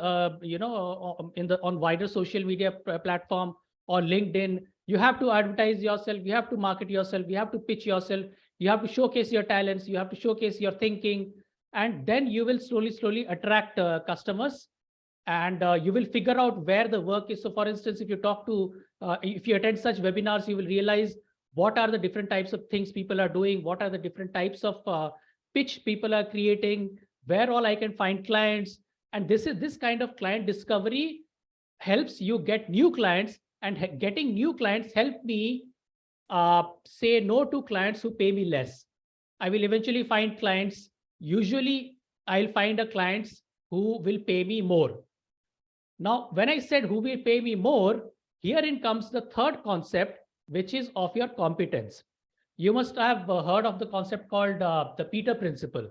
Speaker 5: on wider social media platform or LinkedIn. You have to advertise yourself, you have to market yourself, you have to pitch yourself, you have to showcase your talents, you have to showcase your thinking, and then you will slowly attract customers, and you will figure out where the work is. So for instance, if you talk to if you attend such webinars, you will realize what are the different types of things people are doing, what are the different types of pitch people are creating, where all I can find clients. And this kind of client discovery helps you get new clients, and getting new clients help me say no to clients who pay me less. I will eventually find clients. Usually I'll find a clients who will pay me more. Now, when I said who will pay me more, herein comes the third concept, which is of your competence. You must have heard of the concept called the Peter principle.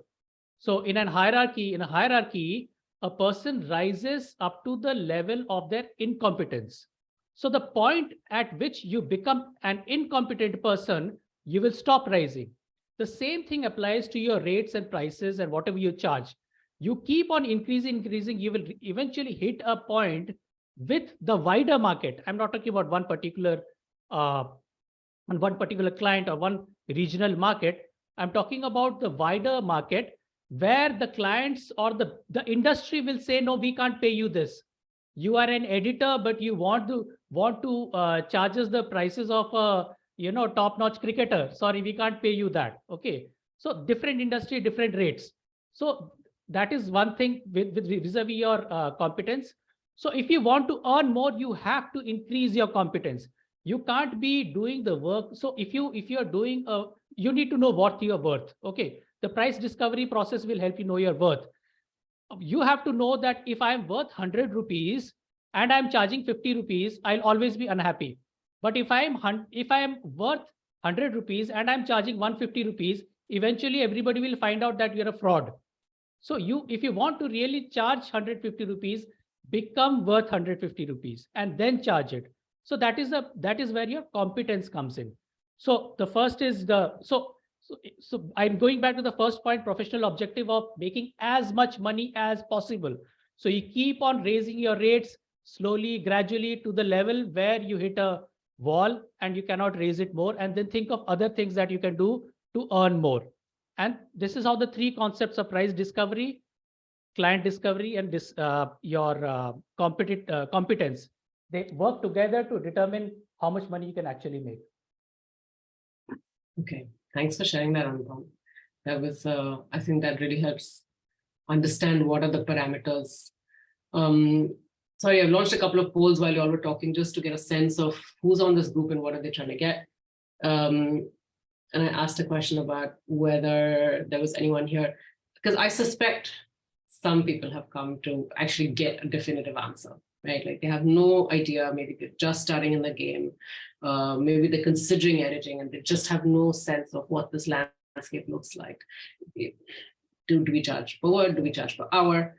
Speaker 5: So in a hierarchy, a person rises up to the level of their incompetence. So the point at which you become an incompetent person, you will stop rising. The same thing applies to your rates and prices and whatever you charge. You keep on increasing, you will eventually hit a point with the wider market. I'm not talking about one particular client or one regional market. I'm talking about the wider market, where the clients or the industry will say, no, we can't pay you this. You are an editor, but you want to charge us the prices of a top-notch cricketer. Sorry, we can't pay you that. Okay, so different industry, different rates. So that is one thing with vis-a-vis your competence. So if you want to earn more, you have to increase your competence. You can't be doing the work. So if you're doing you need to know what you're worth. Okay, the price discovery process will help you know your worth. You have to know that if I'm worth 100 rupees and I'm charging 50 rupees, I'll always be unhappy. But if I'm worth 100 rupees and I'm charging 150 rupees, eventually everybody will find out that you're a fraud. So if you want to really charge 150 rupees, become worth 150 rupees and then charge it. So that is where your competence comes in. So the first is so I'm going back to the first point, professional objective of making as much money as possible. So you keep on raising your rates slowly, gradually to the level where you hit a wall and you cannot raise it more, and then think of other things that you can do to earn more. And this is how the three concepts of price discovery, client discovery, and your competence, they work together to determine how much money you can actually make.
Speaker 2: Okay, thanks for sharing that, Anupam. That was, I think that really helps understand what are the parameters. Sorry, I've launched a couple of polls while you all were talking, just to get a sense of who's on this group and what are they trying to get. And I asked a question about whether there was anyone here, because I suspect some people have come to actually get a definitive answer, right? Like they have no idea, maybe they're just starting in the game, maybe they're considering editing and they just have no sense of what this landscape looks like. Do we charge per word? Do we charge per hour?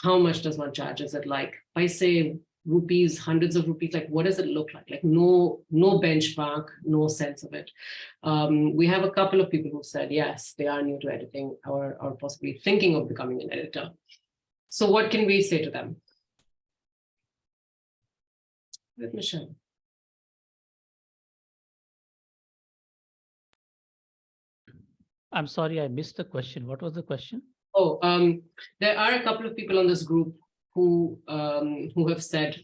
Speaker 2: how much does one charge? Is it like, if I say rupees, hundreds of rupees, like what does it look like? Like no benchmark, no sense of it. We have a couple of people who said, yes, they are new to editing or possibly thinking of becoming an editor. So what can we say to them? With Michelle.
Speaker 5: I'm sorry, I missed the question. What was the question?
Speaker 2: Oh, there are a couple of people on this group who have said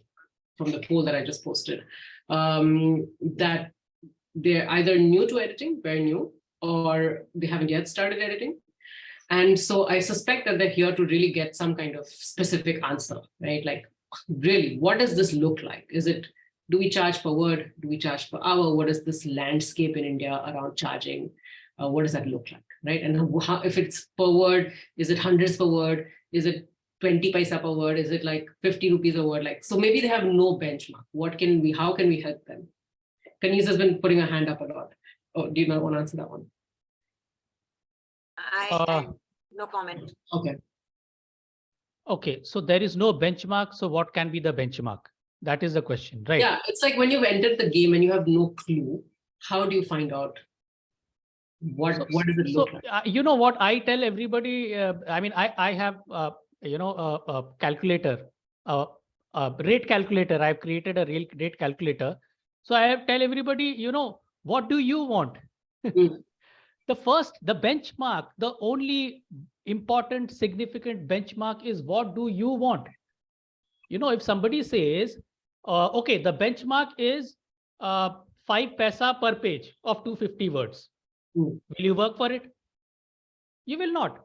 Speaker 2: from the poll that I just posted that they're either new to editing, very new, or they haven't yet started editing. And so I suspect that they're here to really get some kind of specific answer, right? Like, really, what does this look like? Is it, do we charge per word? Do we charge per hour? What is this landscape in India around charging? What does that look like, right? And how, if it's per word, is it hundreds per word? Is it 20 paisa per word? Is it like 50 rupees a word? Like, so maybe they have no benchmark. How can we help them? Kanis has been putting her hand up a lot. Oh, do you not want to answer that one?
Speaker 10: I no comment.
Speaker 2: Okay.
Speaker 5: Okay, so there is no benchmark. So what can be the benchmark? That is the question, right?
Speaker 2: Yeah, it's like when you've entered the game and you have no clue, how do you find out what does it look like?
Speaker 5: You know what I tell everybody, I mean, I have, a calculator, a rate calculator. I've created a real rate calculator. So I have tell everybody, what do you want? The benchmark, the only important, significant benchmark is what do you want? If somebody says, okay, the benchmark is 5 paisa per page of 250 words. Will you work for it? You will not.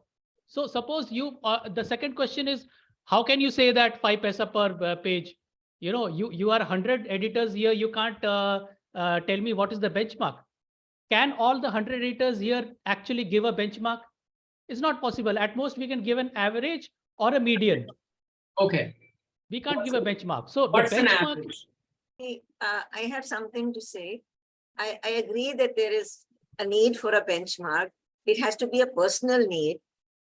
Speaker 5: So suppose you, the second question is, how can you say that 5 paisa per page? You are 100 editors here. You can't tell me what is the benchmark. Can all the 100 editors here actually give a benchmark? It's not possible. At most, we can give an average or a median.
Speaker 2: Okay.
Speaker 5: We can't give a benchmark. So
Speaker 2: what's
Speaker 5: the benchmark.
Speaker 10: I have something to say. I agree that there is a need for a benchmark. It has to be a personal need.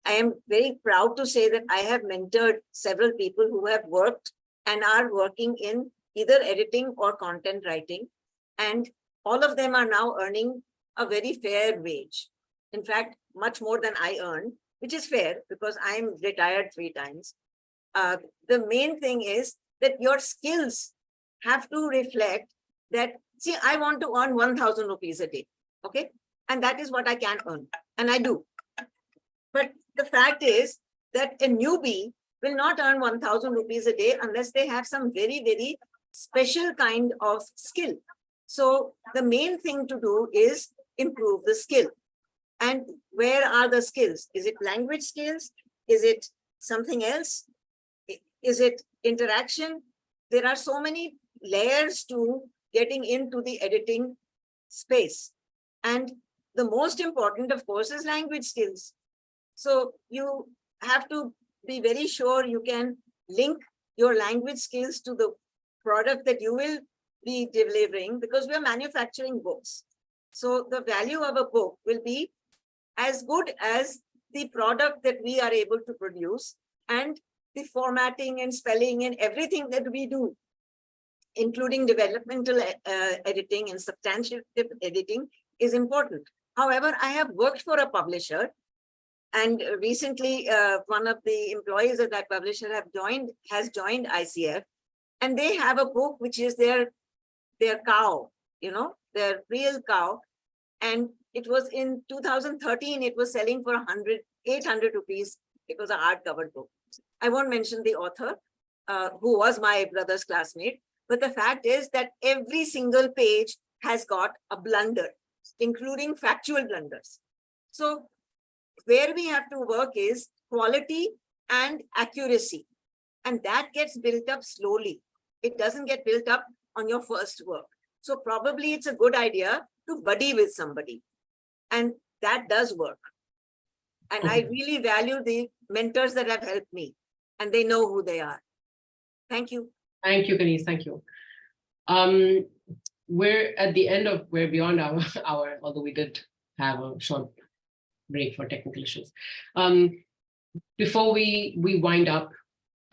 Speaker 10: I am very proud to say that I have mentored several people who have worked and are working in either editing or content writing. And all of them are now earning a very fair wage. In fact, much more than I earn, which is fair because I'm retired 3 times. The main thing is that your skills have to reflect that, see, I want to earn 1,000 rupees a day, okay? And that is what I can earn, and I do. But the fact is that a newbie will not earn 1,000 rupees a day unless they have some very, very special kind of skill. So the main thing to do is improve the skill. And where are the skills? Is it language skills? Is it something else? Is it interaction? There are so many layers to getting into the editing space. And the most important, of course, is language skills. So you have to be very sure you can link your language skills to the product that you will be delivering, because we're manufacturing books. So the value of a book will be as good as the product that we are able to produce, and the formatting and spelling and everything that we do, including developmental editing and substantive editing, is important. However, I have worked for a publisher, and recently one of the employees of that publisher has joined ICF, and they have a book which is their cow, their real cow. And it was in 2013, it was selling for 800 rupees. It was a hardcover book. I won't mention the author, who was my brother's classmate, but the fact is that every single page has got a blunder, including factual blunders. So where we have to work is quality and accuracy, and that gets built up slowly. It doesn't get built up on your first work. So probably it's a good idea to buddy with somebody, and that does work. And I really value the mentors that have helped me, and they know who they are. Thank you.
Speaker 2: Thank you, Kanis. Thank you. We're at the end of, we're beyond our hour, although we did have a short break for technical issues. Before we wind up,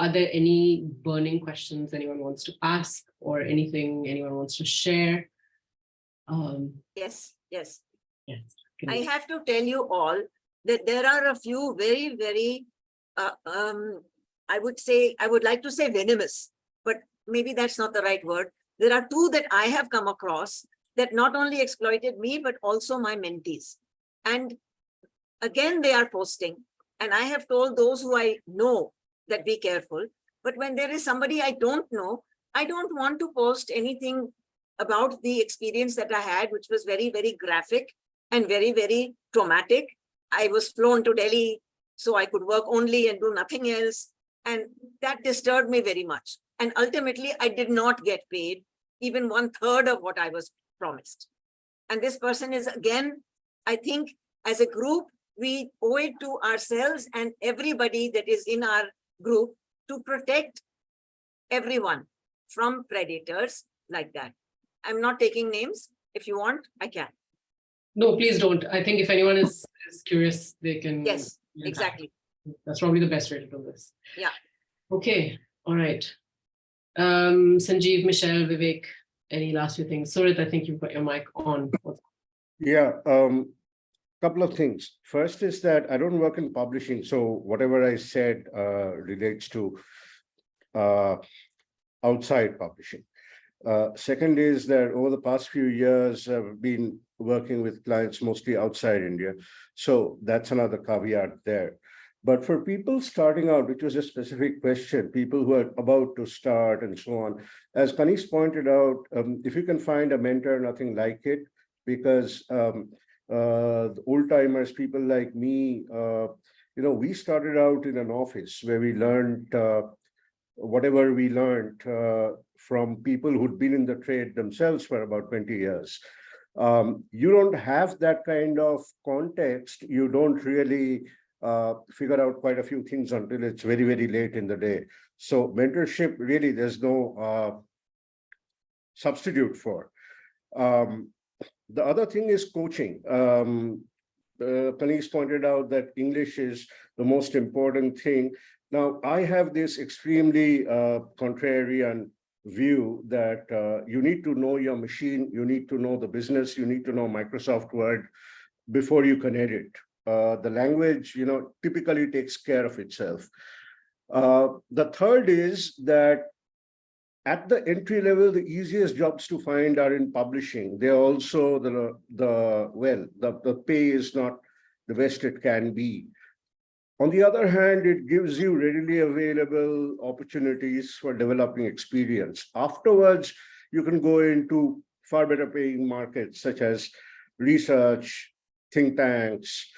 Speaker 2: are there any burning questions anyone wants to ask or anything anyone wants to share?
Speaker 10: Yes.
Speaker 2: Yes.
Speaker 10: I have to tell you all that there are a few very, very, I would like to say venomous, but maybe that's not the right word. There are two that I have come across that not only exploited me, but also my mentees. And again, they are posting. And I have told those who I know that be careful. But when there is somebody I don't know, I don't want to post anything about the experience that I had, which was very, very graphic and very, very traumatic. I was flown to Delhi so I could work only and do nothing else. And that disturbed me very much. And ultimately, I did not get paid even 1/3 of what I was promised. And this person is, again, I think as a group, we owe it to ourselves and everybody that is in our group to protect everyone from predators like that. I'm not taking names. If you want, I can.
Speaker 2: No, please don't. I think if anyone is curious, they can.
Speaker 10: Yes, exactly.
Speaker 2: That's probably the best way to do this.
Speaker 10: Yeah.
Speaker 2: Okay. All right. Sanjeev, Michelle, Vivek, any last few things? Surit, I think you've got your mic on.
Speaker 4: Yeah, couple of things. First is that I don't work in publishing, so whatever I said relates to outside publishing. Second is that over the past few years, I've been working with clients mostly outside India. So that's another caveat there. But for people starting out, which was a specific question, people who are about to start and so on, as Kanis pointed out, if you can find a mentor, nothing like it, because the old timers, people like me, we started out in an office where we learned whatever we learned from people who'd been in the trade themselves for about 20 years. You don't have that kind of context. You don't really figure out quite a few things until it's very, very late in the day. So mentorship, really, there's no substitute for. The other thing is coaching. Kanis pointed out that English is the most important thing. Now, I have this extremely contrarian view that you need to know your machine, you need to know the business, you need to know Microsoft Word before you can edit. The language, typically takes care of itself. The third is that at the entry level, the easiest jobs to find are in publishing. They're also the pay is not the best it can be. On the other hand, it gives you readily available opportunities for developing experience. Afterwards, you can go into far better paying markets such as research, think tanks,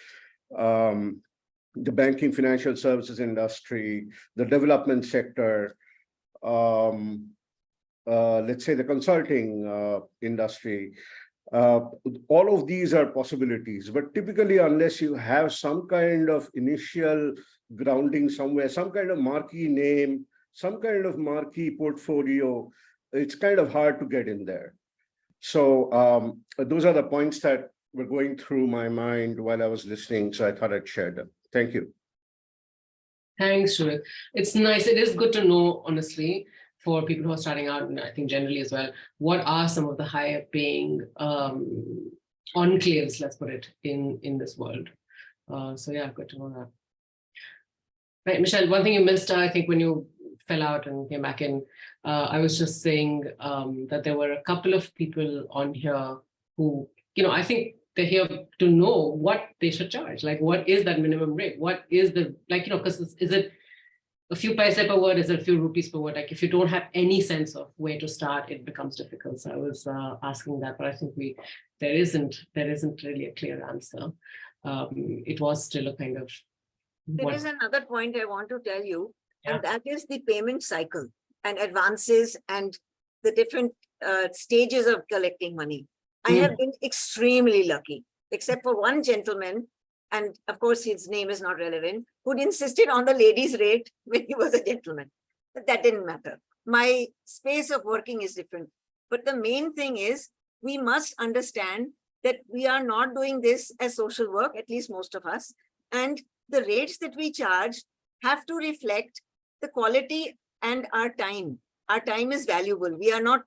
Speaker 4: the banking financial services industry, the development sector, let's say the consulting industry. All of these are possibilities, but typically, unless you have some kind of initial grounding somewhere, some kind of marquee name, some kind of marquee portfolio, it's kind of hard to get in there. So those are the points that were going through my mind while I was listening. So I thought I'd share them. Thank you.
Speaker 2: Thanks, Surit. It's nice. It is good to know, honestly, for people who are starting out, and I think generally as well, what are some of the higher paying enclaves, let's put it, in this world. So yeah, good to know that. Right, Michelle, one thing you missed, I think, when you fell out and came back in, I was just saying that there were a couple of people on here who, I think they're here to know what they should charge. Like, what is that minimum rate? What is the, because is it a few paise per word? Is it a few rupees per word? Like, if you don't have any sense of where to start, it becomes difficult. So I was asking that, but I think there isn't really a clear answer. It was still a kind of.
Speaker 10: There is another point I want to tell you, and that is the payment cycle and advances and the different stages of collecting money. I have been extremely lucky, except for one gentleman, and of course his name is not relevant, who insisted on the ladies' rate when he was a gentleman. But that didn't matter. My space of working is different. But the main thing is, we must understand that we are not doing this as social work, at least most of us, and the rates that we charge have to reflect the quality and our time. Our time is valuable. We are not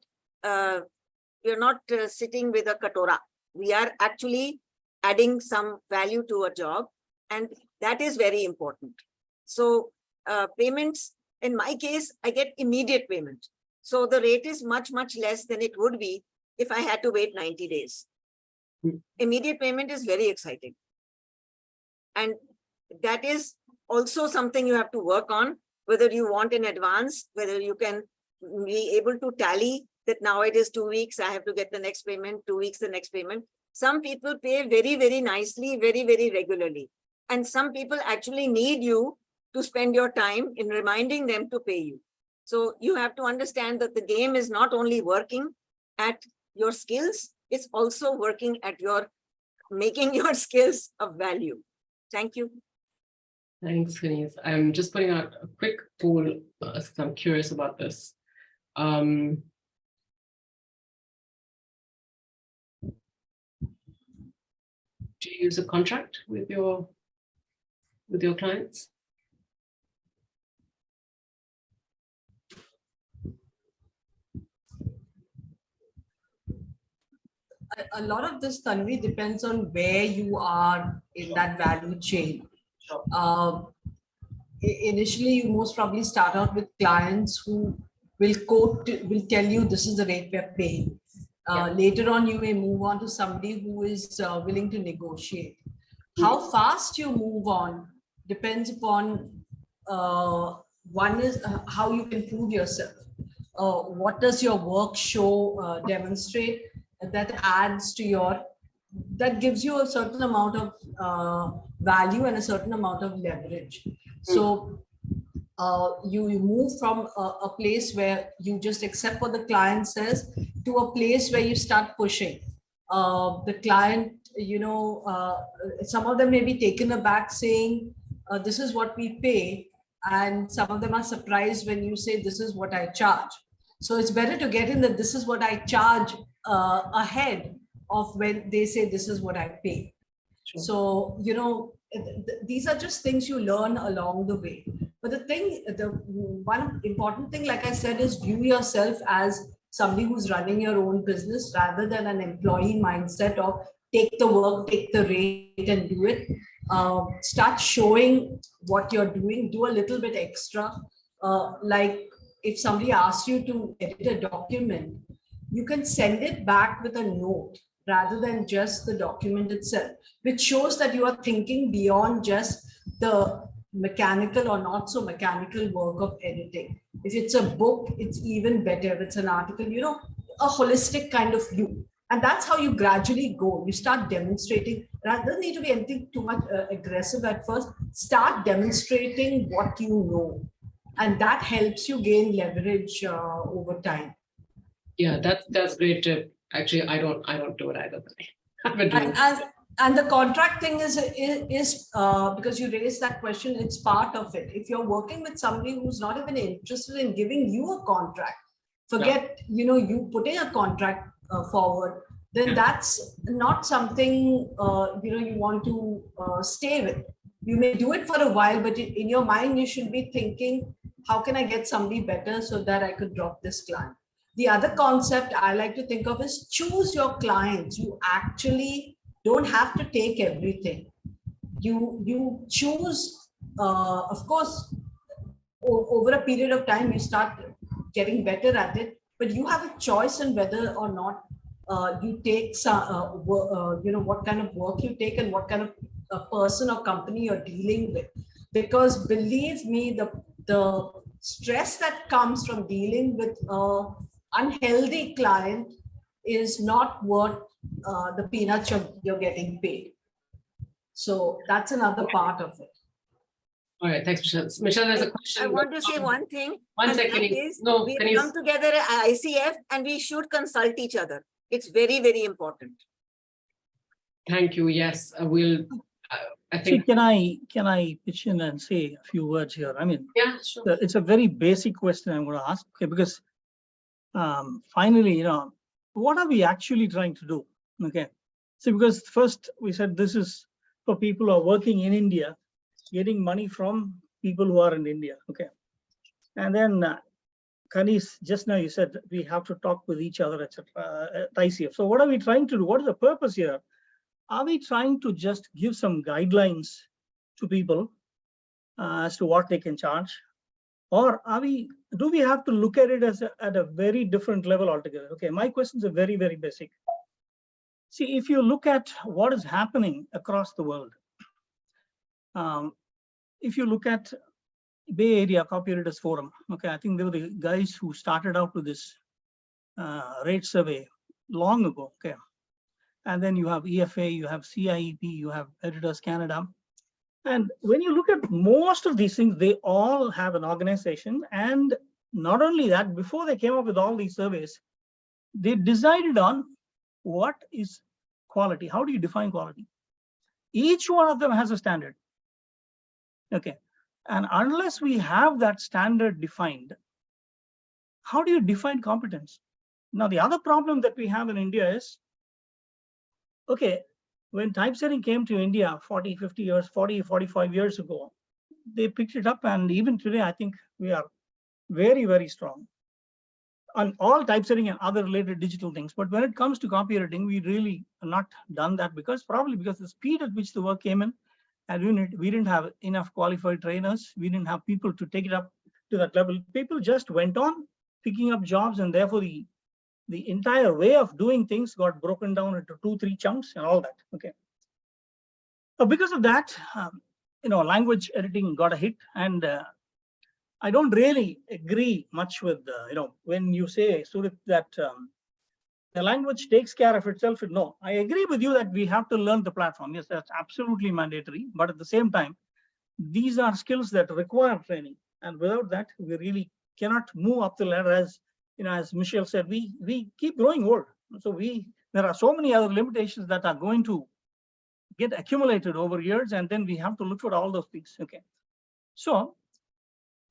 Speaker 10: sitting with a katora. We are actually adding some value to a job, and that is very important. So payments, in my case, I get immediate payment. So the rate is much, much less than it would be if I had to wait 90 days. Immediate payment is very exciting. And that is also something you have to work on, whether you want in advance, whether you can be able to tally that now it is 2 weeks, I have to get the next payment, 2 weeks, the next payment. Some people pay very, very nicely, very, very regularly. And some people actually need you to spend your time in reminding them to pay you. So you have to understand that the game is not only working at your skills, it's also working at your making your skills of value. Thank you.
Speaker 2: Thanks, Denise. I'm just putting out a quick poll because I'm curious about this. Do you use a contract with your clients?
Speaker 1: A lot of this, Tanvi, depends on where you are in that value chain. Initially, you most probably start out with clients who will tell you this is the rate we're paying. Later on, you may move on to somebody who is willing to negotiate. How fast you move on depends upon one is how you can prove yourself. What does your work show, demonstrate that adds to that gives you a certain amount of value and a certain amount of leverage. So you move from a place where you just accept what the client says to a place where you start pushing. The client, some of them may be taken aback saying, this is what we pay. And some of them are surprised when you say, this is what I charge. So it's better to get in that this is what I charge ahead of when they say, this is what I pay. Sure. So, these are just things you learn along the way. But the one important thing, like I said, is view yourself as somebody who's running your own business rather than an employee mindset of take the work, take the rate and do it. Start showing what you're doing, do a little bit extra. Like if somebody asks you to edit a document, you can send it back with a note rather than just the document itself, which shows that you are thinking beyond just the mechanical or not so mechanical work of editing. If it's a book, it's even better. If it's an article, a holistic kind of view. And that's how you gradually go. You start demonstrating. Rather than need to be anything too much aggressive at first. Start demonstrating what you know. And that helps you gain leverage over time.
Speaker 2: Yeah, that's great tip. Actually, I don't do it either.
Speaker 1: And the contract thing is because you raised that question, it's part of it. If you're working with somebody who's not even interested in giving you a contract, forget, you putting a contract forward, then that's not something, you want to stay with. You may do it for a while, but in your mind, you should be thinking, how can I get somebody better so that I could drop this client? The other concept I like to think of is choose your clients. You actually don't have to take everything. You choose, of course, over a period of time, you start getting better at it, but you have a choice in whether or not you take some, what kind of work you take and what kind of person or company you're dealing with. Because believe me, the stress that comes from dealing with unhealthy client is not worth the peanuts you're getting paid. So that's another part of it.
Speaker 2: All right, thanks, Michelle. Michelle, there's a question.
Speaker 10: I want to say one thing.
Speaker 2: One second.
Speaker 10: We come together at ICF and we should consult each other. It's very, very important.
Speaker 2: Thank you. Yes, we'll. I think.
Speaker 8: See, can I pitch in and say a few words here? I mean,
Speaker 2: yeah, sure.
Speaker 8: It's a very basic question I'm going to ask, okay, because finally, what are we actually trying to do? Okay, so because first we said this is for people who are working in India, getting money from people who are in India. Okay, And then Kanis, just now you said we have to talk with each other, etc. At ICF. So what are we trying to do? What is the purpose here? Are we trying to just give some guidelines to people as to what they can charge? Or do we have to look at it as at a very different level altogether? Okay, my questions are very, very basic. See, if you look at what is happening across the world, if you look at Bay Area Copywriters Forum, okay, I think they were the guys who started out with this rate survey long ago, okay. And then you have EFA, you have CIEP, you have Editors Canada. And when you look at most of these things, they all have an organization. And not only that, before they came up with all these surveys, they decided on what is quality. How do you define quality? Each one of them has a standard. Okay. And unless we have that standard defined, how do you define competence? Now, the other problem that we have in India is, okay, when typesetting came to India 40, 50 years, 40, 45 years ago, they picked it up. And even today, I think we are very, very strong on all typesetting and other related digital things. But when it comes to copywriting, we really are not done that probably because the speed at which the work came in, and we didn't have enough qualified trainers. We didn't have people to take it up to that level. People just went on picking up jobs, and therefore the entire way of doing things got broken down into 2-3 chunks and all that. Okay. Because of that, language editing got a hit, and I don't really agree much with when you say, Surit, that the language takes care of itself. No, I agree with you that we have to learn the platform. Yes, that's absolutely mandatory. But at the same time, these are skills that require training, and without that, we really cannot move up the ladder. As Michelle said, we keep growing old. So there are so many other limitations that are going to get accumulated over years, and then we have to look for all those things. Okay. So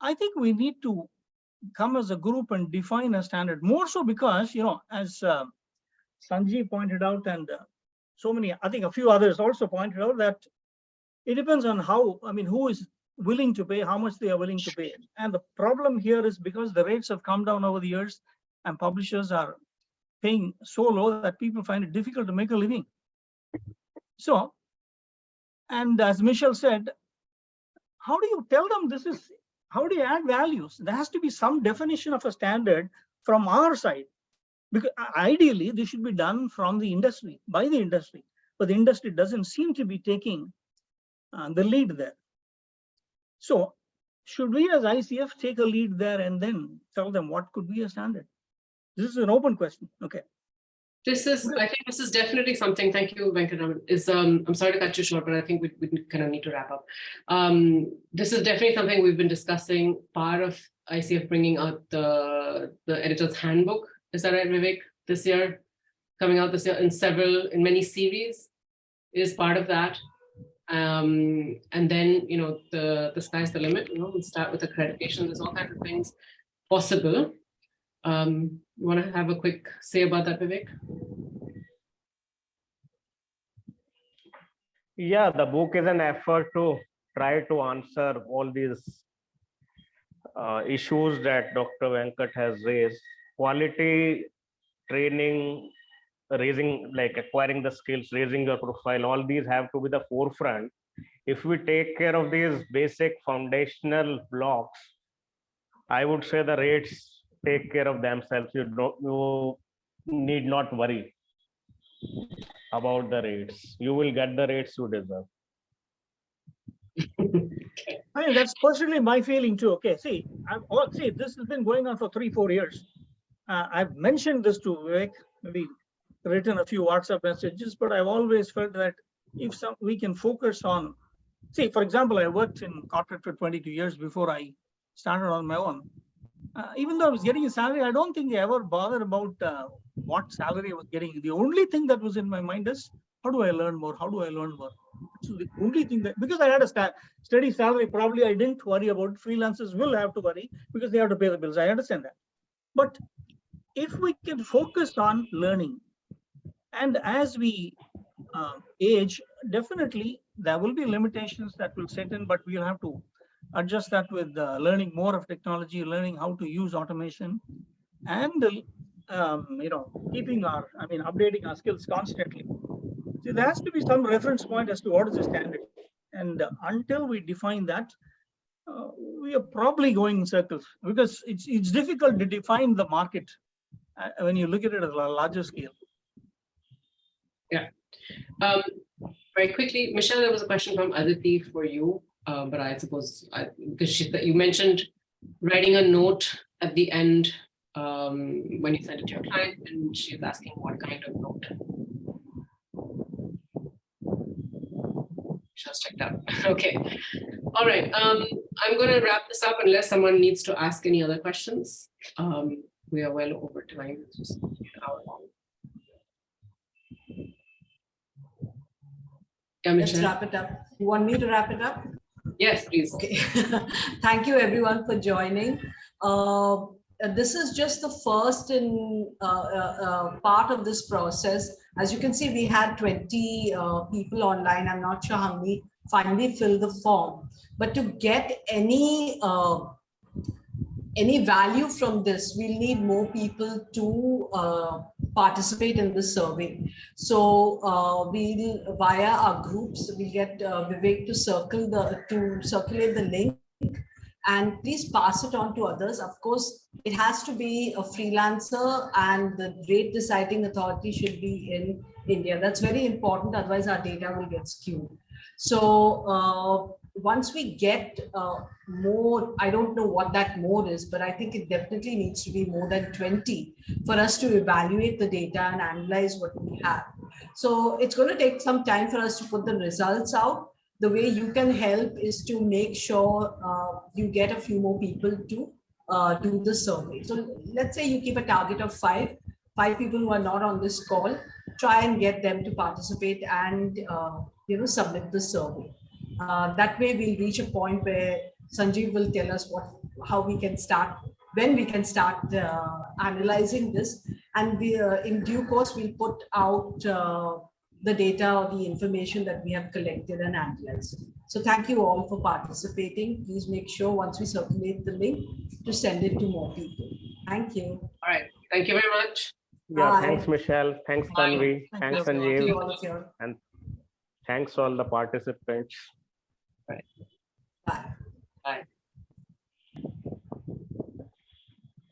Speaker 8: I think we need to come as a group and define a standard, more so because, as Sanjeev pointed out, and I think a few others also pointed out, that it depends on who is willing to pay, how much they are willing to pay. And the problem here is because the rates have come down over the years and publishers are paying so low that people find it difficult to make a living. So, and as Michelle said, how do you tell them how do you add values? There has to be some definition of a standard from our side, because ideally this should be done from the industry, by the industry, but the industry doesn't seem to be taking the lead there. So should we as ICF take a lead there and then tell them what could be a standard? This is an open question. Okay.
Speaker 2: I think this is definitely something. Thank you, Venkataraman. I'm sorry to cut you short, but I think we kind of need to wrap up. This is definitely something we've been discussing. Part of ICF bringing out the editor's handbook. Is that right, Vivek? This year, coming out this year in many series, is part of that. And then the sky's the limit. We start with accreditation. There's all kinds of things possible. You want to have a quick say about that, Vivek?
Speaker 9: Yeah, the book is an effort to try to answer all these issues that Dr. Venkat has raised. Quality training, acquiring the skills, raising your profile, all these have to be the forefront. If we take care of these basic foundational blocks, I would say the rates take care of themselves. You need not worry about the rates. You will get the rates you deserve.
Speaker 8: I mean, that's personally my feeling too. Okay, see, this has been going on for 3-4 years. I've mentioned this to Vivek, maybe written a few WhatsApp messages, but I've always felt that if we can focus on, for example, I worked in corporate for 22 years before I started on my own. Even though I was getting a salary, I don't think I ever bothered about what salary I was getting. The only thing that was in my mind is, how do I learn more? How do I learn more? So the only thing because I had a steady salary, probably I didn't worry about it. Freelancers will have to worry because they have to pay the bills. I understand that. But if we can focus on learning, and as we age, definitely there will be limitations that will set in, but we'll have to adjust that with learning more of technology, learning how to use automation, and keeping updating our skills constantly. So there has to be some reference point as to what is the standard, and until we define that, we are probably going in circles, because it's difficult to define the market when you look at it at a larger scale.
Speaker 2: Yeah. Very quickly, Michelle, there was a question from Aditi for you, but I suppose because you mentioned writing a note at the end when you send it to your client, and she's asking what kind of note. Just checked out. Okay. All right. I'm going to wrap this up unless someone needs to ask any other questions. We are well over time. It's just an hour long. Yeah,
Speaker 1: Let's
Speaker 2: Michelle.
Speaker 1: wrap it up. You want me to wrap it up?
Speaker 2: Yes, please.
Speaker 1: Okay. Thank you everyone for joining. This is just the first in part of this process. As you can see, we had 20 people online. I'm not sure how many finally filled the form, but to get any value from this, we'll need more people to participate in the survey. So we'll, via our groups, we'll get Vivek to circulate the link, and please pass it on to others. Of course, it has to be a freelancer, and the rate deciding authority should be in India. That's very important, otherwise our data will get skewed. So once we get more, I don't know what that more is, but I think it definitely needs to be more than 20 for us to evaluate the data and analyze what we have. So it's going to take some time for us to put the results out. The way you can help is to make sure you get a few more people to do the survey. So let's say you keep a target of five people who are not on this call, try and get them to participate and submit the survey. That way we'll reach a point where Sanjeev will tell us how we can start, when we can start analyzing this, and we in due course we'll put out the data or the information that we have collected and analyzed. So thank you all for participating. Please make sure once we circulate the link to send it to more people. Thank you.
Speaker 2: All right. Thank you very much.
Speaker 9: Yeah,
Speaker 1: Bye.
Speaker 9: thanks, Michelle. Thanks,
Speaker 2: Bye.
Speaker 9: Tanvi.
Speaker 8: Thank
Speaker 9: Thanks,
Speaker 8: you.
Speaker 1: Thank
Speaker 9: Sanjeev.
Speaker 1: you all of you.
Speaker 9: And thanks all the participants.
Speaker 1: Bye.
Speaker 2: Bye.